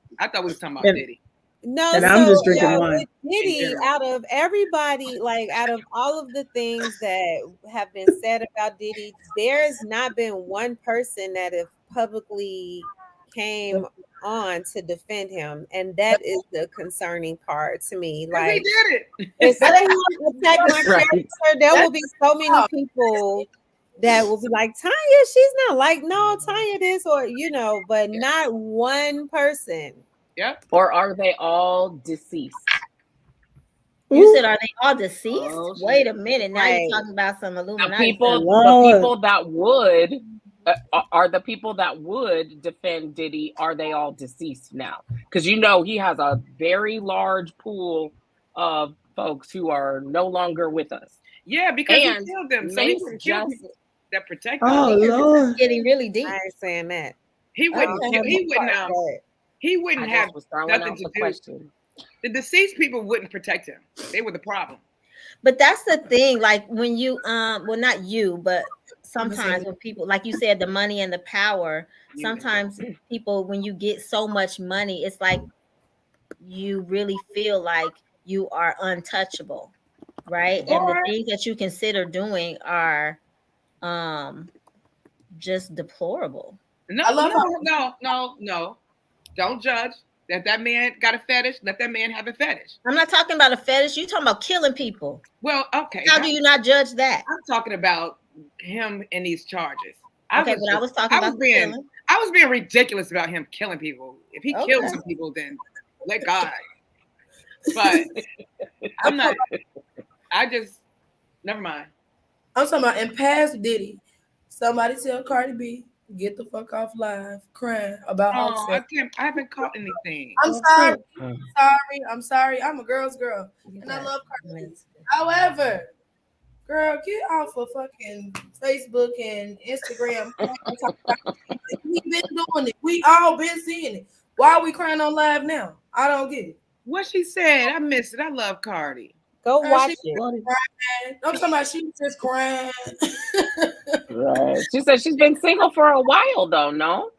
Diddy. No, and I'm just drinking wine. Diddy, out of everybody, like out of all of the things that have been said about Diddy, there's not been one person that have publicly came on to defend him, and that is the concerning part to me. Like he did it. There will be so many people that will be like, Tanya, she's not like, no, Tanya this, or but not one person. Yep. Or are they all deceased? You said, are they all deceased? Wait a minute. Now you're talking about some Illuminati. The people that would are the people that would defend Diddy. Are they all deceased now? Because he has a very large pool of folks who are no longer with us. Yeah, because he killed them. So he would kill people that protect them. Oh, Lord. Getting really deep. I ain't saying that. He wouldn't. He wouldn't. He I wouldn't have just was throwing nothing out to the do. question. The deceased people wouldn't protect him. They were the problem. But that's the thing, like when you well not you, but I'm gonna say sometimes when people, like you said, the money and the power, You sometimes people, when you get so much money, it's like you really feel like you are untouchable, right? And the or things that you consider doing are um just deplorable. no, I love no, no, no, no. Don't judge. That man got a fetish. Let that man have a fetish. I'm not talking about a fetish, you talking about killing people. Well, okay. How do you not judge that? I'm talking about him and these charges. I Okay, was but I just, was talking about the killing. I was being ridiculous about him killing people. If he killed Okay. some people, then let God. But I'm not. I just never mind. I'm talking about in past Diddy. Somebody tell Cardi B, get the fuck off live crying about Oh, I Offset. can't. I haven't caught anything. I'm sorry, Offset. sorry, I'm sorry. I'm a girl's girl. You And I got love Cardi B. it. However, girl, get off of fucking Facebook and Instagram. We been doing it. We all been seeing it. Why are we crying on live now? I don't get it. What she said, I missed it. I love Cardi. Go She watch it. crying. I'm talking about she was just crying. Right. She said she's been single for a while though, no?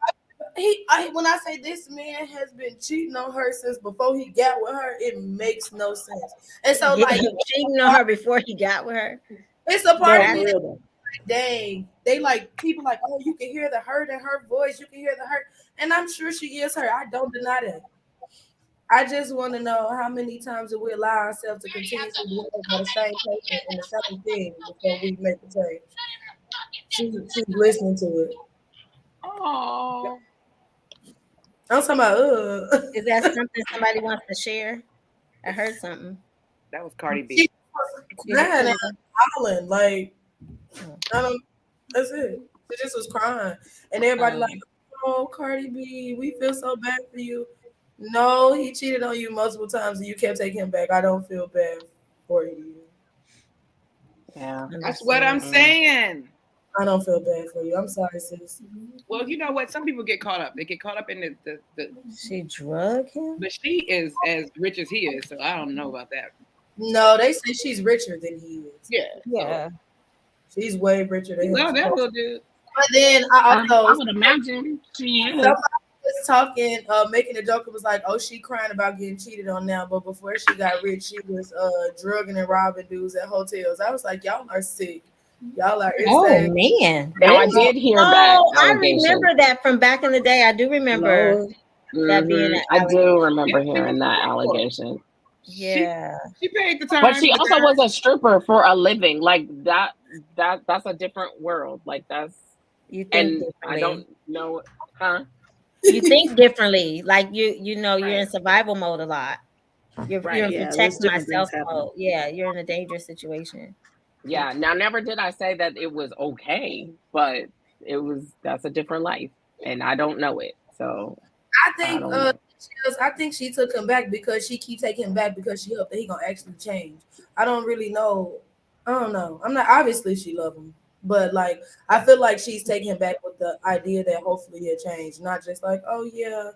When I say this man has been cheating on her since before he got with her, it makes no sense. And so, like, Cheating on her before he got with her. it's a part of That's me that's like, dang, they like people like, oh, you can hear the hurt in her voice, you can hear the hurt, and I'm sure she is hurt. I don't deny that. I just want to know how many times do we allow ourselves to continuously dwell on the same person and the same thing before we make a change. She's listening to it. Oh, I'm talking about, Is that something somebody wants to share? I heard something. that was Cardi B. she was crying and hollering like, I don't. That's it. She just was crying, and everybody like, "Oh, Cardi B, we feel so bad for you." No, he cheated on you multiple times, and you kept taking him back. I don't feel bad for you. Yeah. That's what I'm saying. I don't feel bad for you. I'm sorry, sis. Well, you know what? Some people get caught up. They get caught up in the She drug him. but she is as rich as he is, so I don't know about that. No, they say she's richer than he is. Yeah. Yeah. She's way richer than him. Love that little dude. But then I I also would imagine she is. somebody was talking, making a joke. It was like, "Oh, she crying about getting cheated on now," but before she got rich, she was drugging and robbing dudes at hotels. I was like, "Y'all are sick. Y'all are Oh insane." man. Now I did hear that Oh, I allegation. remember that from back in the day. I do remember that being an I do allegation. remember hearing that allegation. Yeah. She paid the time. But she also was a stripper for a living. Like that's a different world. Like that's You think and differently. I don't know, huh? You think differently. Like you know, you're in Right. survival mode a lot. You're in Yeah, there's protect different things myself happening. mode. Yeah, you're in a dangerous situation. Yeah. Now never did I say that it was okay, but that's a different life. And I don't know it. So I I think don't know. I think she took him back because she keep taking him back because she hoped that he gonna actually change. I don't really know. I don't know. I'm not obviously she love him, but like I feel like she's taking him back with the idea that hopefully he'll change, not just like, oh yeah.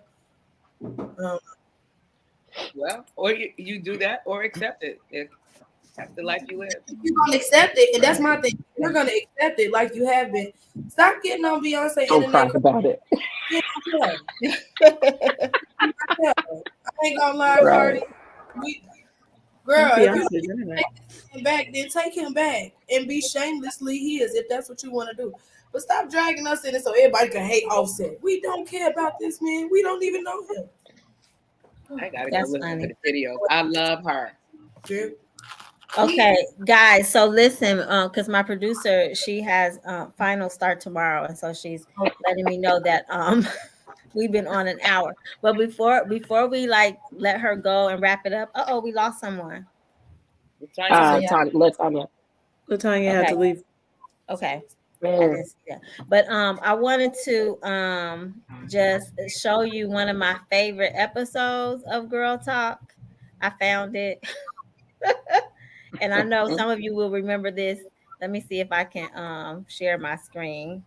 Well, or you do that or accept it. That's the life you live. You're gonna accept it, and that's my thing. You're gonna accept it like you have been. Stop getting on Beyonce Don't cry internet. about it. I ain't gonna lie, Right. Cardi. Girl, if you Beyonce's internet. take him back, then take him back and be shamelessly his if that's what you want to do. But stop dragging us in it so everybody can hate Offset. We don't care about this man. We don't even know him. I gotta go That's listen funny. to the videos. I love her. Okay, guys. So listen, because my producer, she has final start tomorrow, and so she's letting me know that we've been on an hour. But before we like let her go and wrap it up, we lost someone. Latanya. Latanya had to leave. Okay. I didn't see that. But I wanted to just show you one of my favorite episodes of Girl Talk. I found it. And I know some of you will remember this. Let me see if I can share my screen.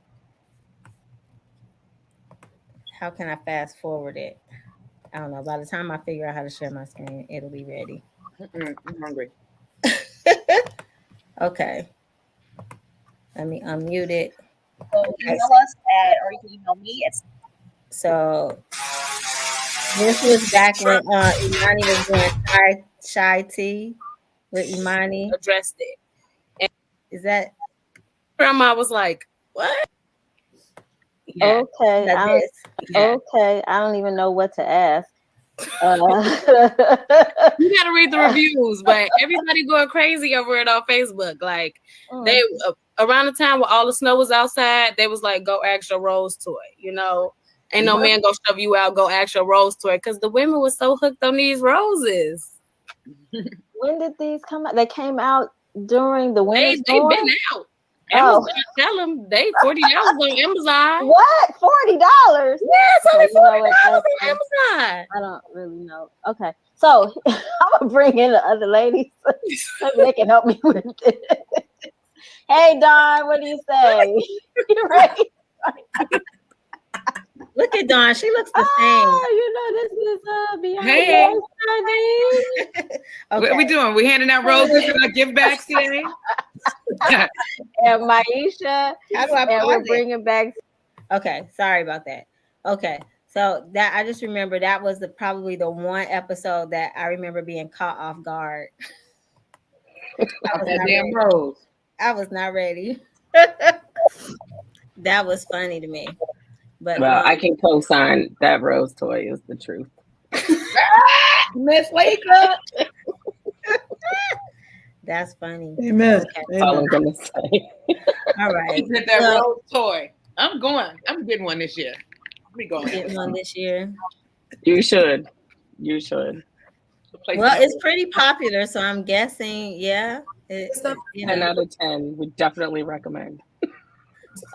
How can I fast forward it? I don't know. By the time I figure out how to share my screen, it'll be ready. I'm hungry. Okay. Let me unmute it. So email us or you can email me. So this was back when Imani was doing shy tea with Imani. Addressed it. And Is that grandma was like, "What?" yeah, Okay, yeah. okay. I don't even know what to ask. You gotta read the reviews, but everybody going crazy over it on Facebook. Like they around the time where all the snow was outside, they was like, "Go ask your Rose toy." You know, ain't no man go shove you out. Go ask your Rose toy because the women were so hooked on these roses. When did these come out? They came out during the winter They've storm. been out. Amazon tell them they $40 on Amazon. What? $40? Yes, only $40 on Amazon. I don't really know. Okay, so I'm gonna bring in the other ladies. Maybe they can help me with it. Hey, Dawn, what do you say? You ready? Look at Dawn. She looks the same. Oh, this is Hey. Okay. What we doing? We handing out roses and our gift bags today? And Maisha. How do I and pause we're it? bringing back. Okay, sorry about that. Okay, so that I just remember that was probably the one episode that I remember being caught off guard. I was not ready. That was funny to me. But well, I can co-sign that Rose toy is the truth. Miss Wake up. That's funny. Amen. Okay. That's all I'm gonna say. All right. Get that Rose toy. I'm going. I'm getting one this year. We going. Getting one this year. You should. You should. Well, it's pretty popular, so I'm guessing, yeah. 10 out of 10 would definitely recommend.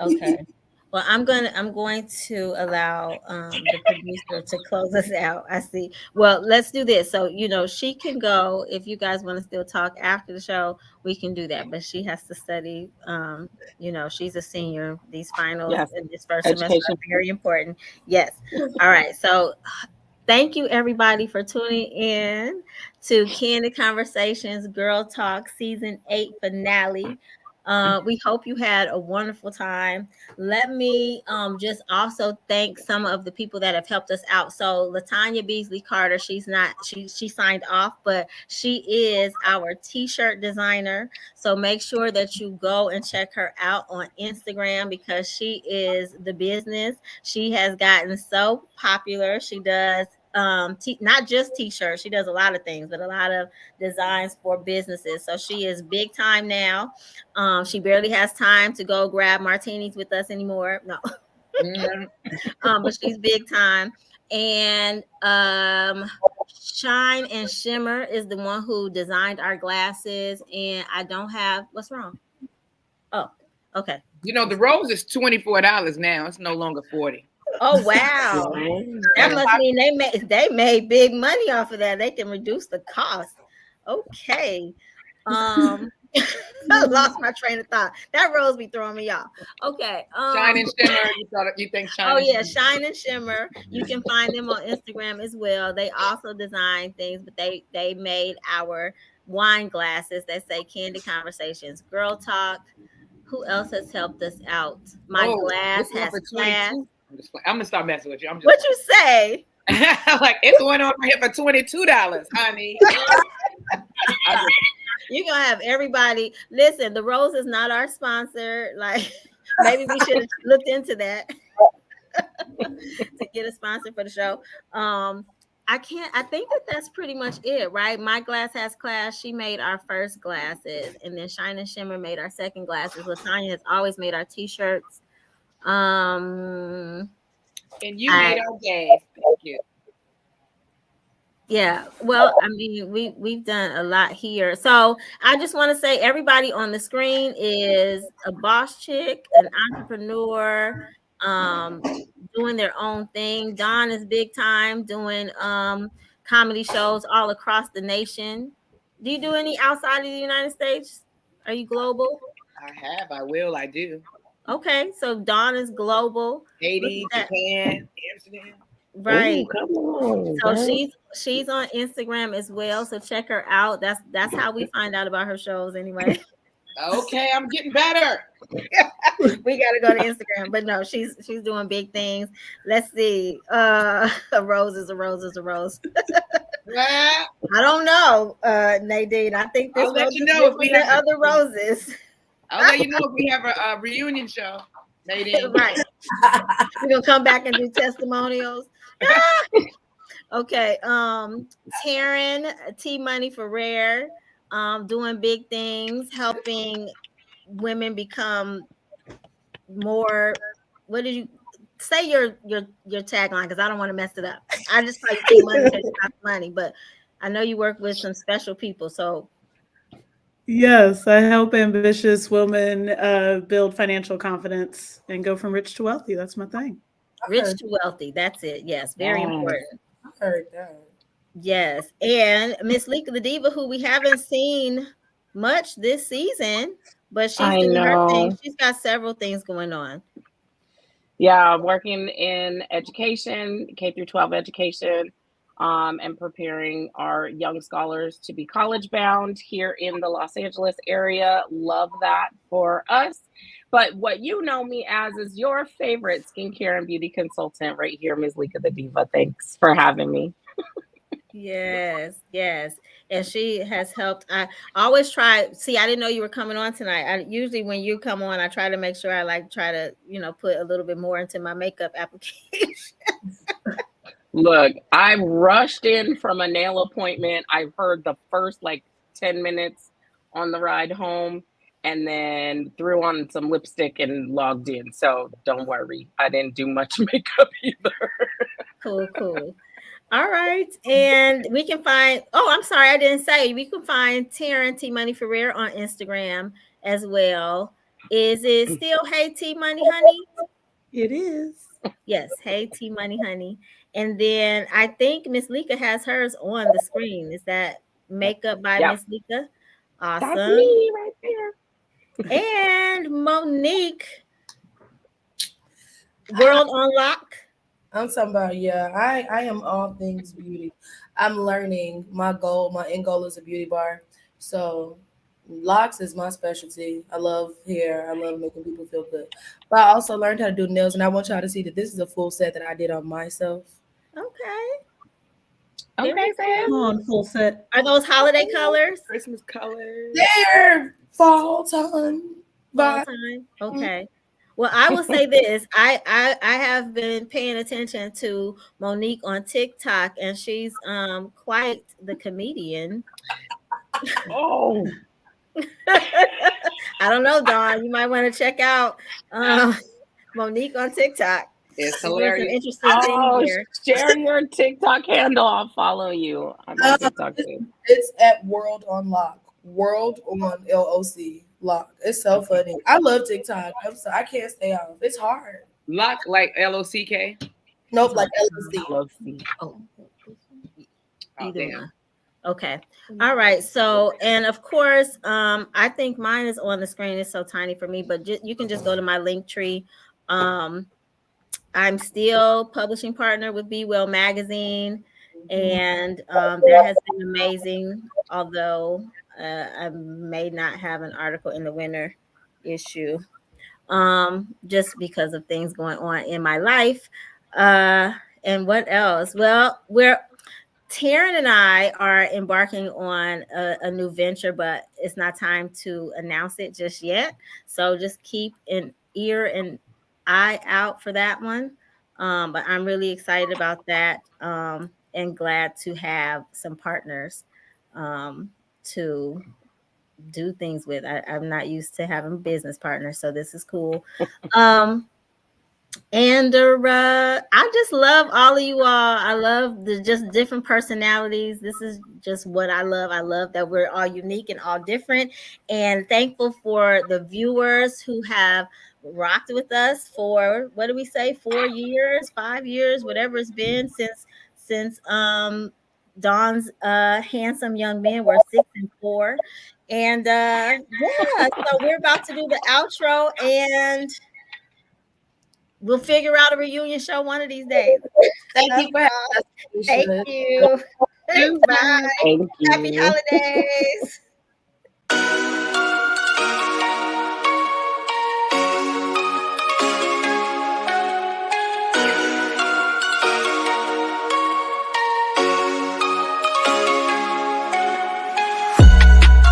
Okay. Well, I'm going to allow the producer to close us out. I see. Well, let's do this. So, she can go. If you guys want to still talk after the show, we can do that. But she has to study. She's a senior. These finals in this first semester are very important. Yes. All right. So thank you, everybody, for tuning in to Candid Conversations Girl Talk Season 8 finale. We hope you had a wonderful time. Let me just also thank some of the people that have helped us out. So Latanya Beasley Carter, she signed off, but she is our t-shirt designer. So make sure that you go and check her out on Instagram because she is the business. She has gotten so popular. She does not just t-shirts, she does a lot of things, but a lot of designs for businesses. So she is big time now. She barely has time to go grab martinis with us anymore. No. But she's big time. And Shine and Shimmer is the one who designed our glasses. And I don't have what's wrong. Oh, okay. The rose is $24 now. It's no longer $40. Oh wow. That must mean they made big money off of that. They can reduce the cost. Okay. I lost my train of thought. That rose be throwing me off. Okay. Shine and Shimmer. You think Shine? Oh yeah, Shine and Shimmer. You can find them on Instagram as well. They also design things, but they made our wine glasses that say Candid Conversations Girl Talk. Who else has helped us out? My glass has class. I'm gonna start messing with you. What you say? Like it's one on here for $22, honey. You're gonna have everybody listen. The Rose is not our sponsor. Like maybe we should have looked into that to get a sponsor for the show. I think that's pretty much it, right? My Glass Has Class. She made our first glasses, and then Shine and Shimmer made our second glasses. Latanya has always made our t-shirts. And you made our gas. Thank you. Yeah, well, I mean, we've done a lot here. So I just want to say everybody on the screen is a boss chick, an entrepreneur, doing their own thing. Dawn is big time doing comedy shows all across the nation. Do you do any outside of the United States? Are you global? I have, I will, I do. Okay, so Dawn is global. Haiti, Japan, Amsterdam. Right. Ooh, come on, So girl. she's on Instagram as well. So check her out. That's how we find out about her shows anyway. Okay, I'm getting better. We gotta go to Instagram. But no, she's doing big things. Let's see. A rose is a rose is a rose. Well, I don't know, Nadine. I think this I'll let rose you is know if we different than have other roses. I'll let you know if we have a reunion show, Nadine. Right. We're gonna come back and do testimonials. Okay. Taryn T Money for Rare, doing big things, helping women become more. What did you say your tagline? Because I don't want to mess it up. I just call you T Money because you got money, but I know you work with some special people. So Yes, I help ambitious women build financial confidence and go from rich to wealthy. That's my thing. rich to wealthy. That's it. Yes, very Yes. important. I heard that. Yes. And Miss Lika the Diva, who we haven't seen much this season, but she's I doing her thing. know. She's got several things going on. Yeah, working in education, K through 12 education, and preparing our young scholars to be college bound here in the Los Angeles area. Love that for us. But what you know me as is your favorite skincare and beauty consultant right here, Ms. Lika the Diva. Thanks for having me. Yes, yes. And she has helped. I always try. See, I didn't know you were coming on tonight. I usually when you come on, I try to make sure I try to, put a little bit more into my makeup application. Look, I rushed in from a nail appointment. I heard the first like 10 minutes on the ride home and then threw on some lipstick and logged in. So don't worry, I didn't do much makeup either. Cool, cool. All right. And we can find, oh, I'm sorry, I didn't say, we can find Taryn T Money for Rare on Instagram as well. Is it still Hey T Money Honey? It is. Yes, Hey T Money Honey. And then I think Miss Lika has hers on the screen. Is that Makeup by Yeah, Miss Lika? that's Awesome. me right there. And Monique, World on Lock. I'm talking about, yeah, I am all things beauty. I'm learning. My end goal is a beauty bar. So locks is my specialty. I love hair. I love making people feel good. But I also learned how to do nails, and I want y'all to see that this is a full set that I did on myself. Okay. Okay, Sam. Come on, full set. Are those holiday colors? Christmas colors. There, fall time. Fall Bye. time. Okay. Well, I will say this. I have been paying attention to Monique on TikTok, and she's quite the comedian. Oh, I don't know, Dawn. You might want to check out Monique on TikTok. It's She's doing some hilarious. interesting things oh, there. share your TikTok handle. I'll follow you. I'm on TikTok too. It's at World on Lock. World on LOC Lock. It's so funny. I love TikTok. I can't stay off. It's hard. Lock like LOCK. Nope, like LOC. Love see. Oh, Oh, either damn. one. Okay. All right. So, and of course, I think mine is on the screen. It's so tiny for me, but you can just go to my link tree. I'm still publishing partner with Be Well Magazine, and that has been amazing. Although I may not have an article in the winter issue, just because of things going on in my life. And what else? Well, Taryn and I are embarking on a new venture, but it's not time to announce it just yet. So just keep an ear and eye out for that one. But I'm really excited about that, and glad to have some partners to do things with. I'm not used to having business partners, so this is cool. And I just love all of you all. I love the just different personalities. This is just what I love. I love that we're all unique and all different. And thankful for the viewers who have rocked with us for, what do we say, 4 years, 5 years, whatever it's been since Dawn's handsome young men were 6 and 4. And yeah, so we're about to do the outro, and We'll figure out a reunion show one of these days. Thank Love you for having y'all. us. Thank Keisha. you. Bye. Thank Happy you. holidays.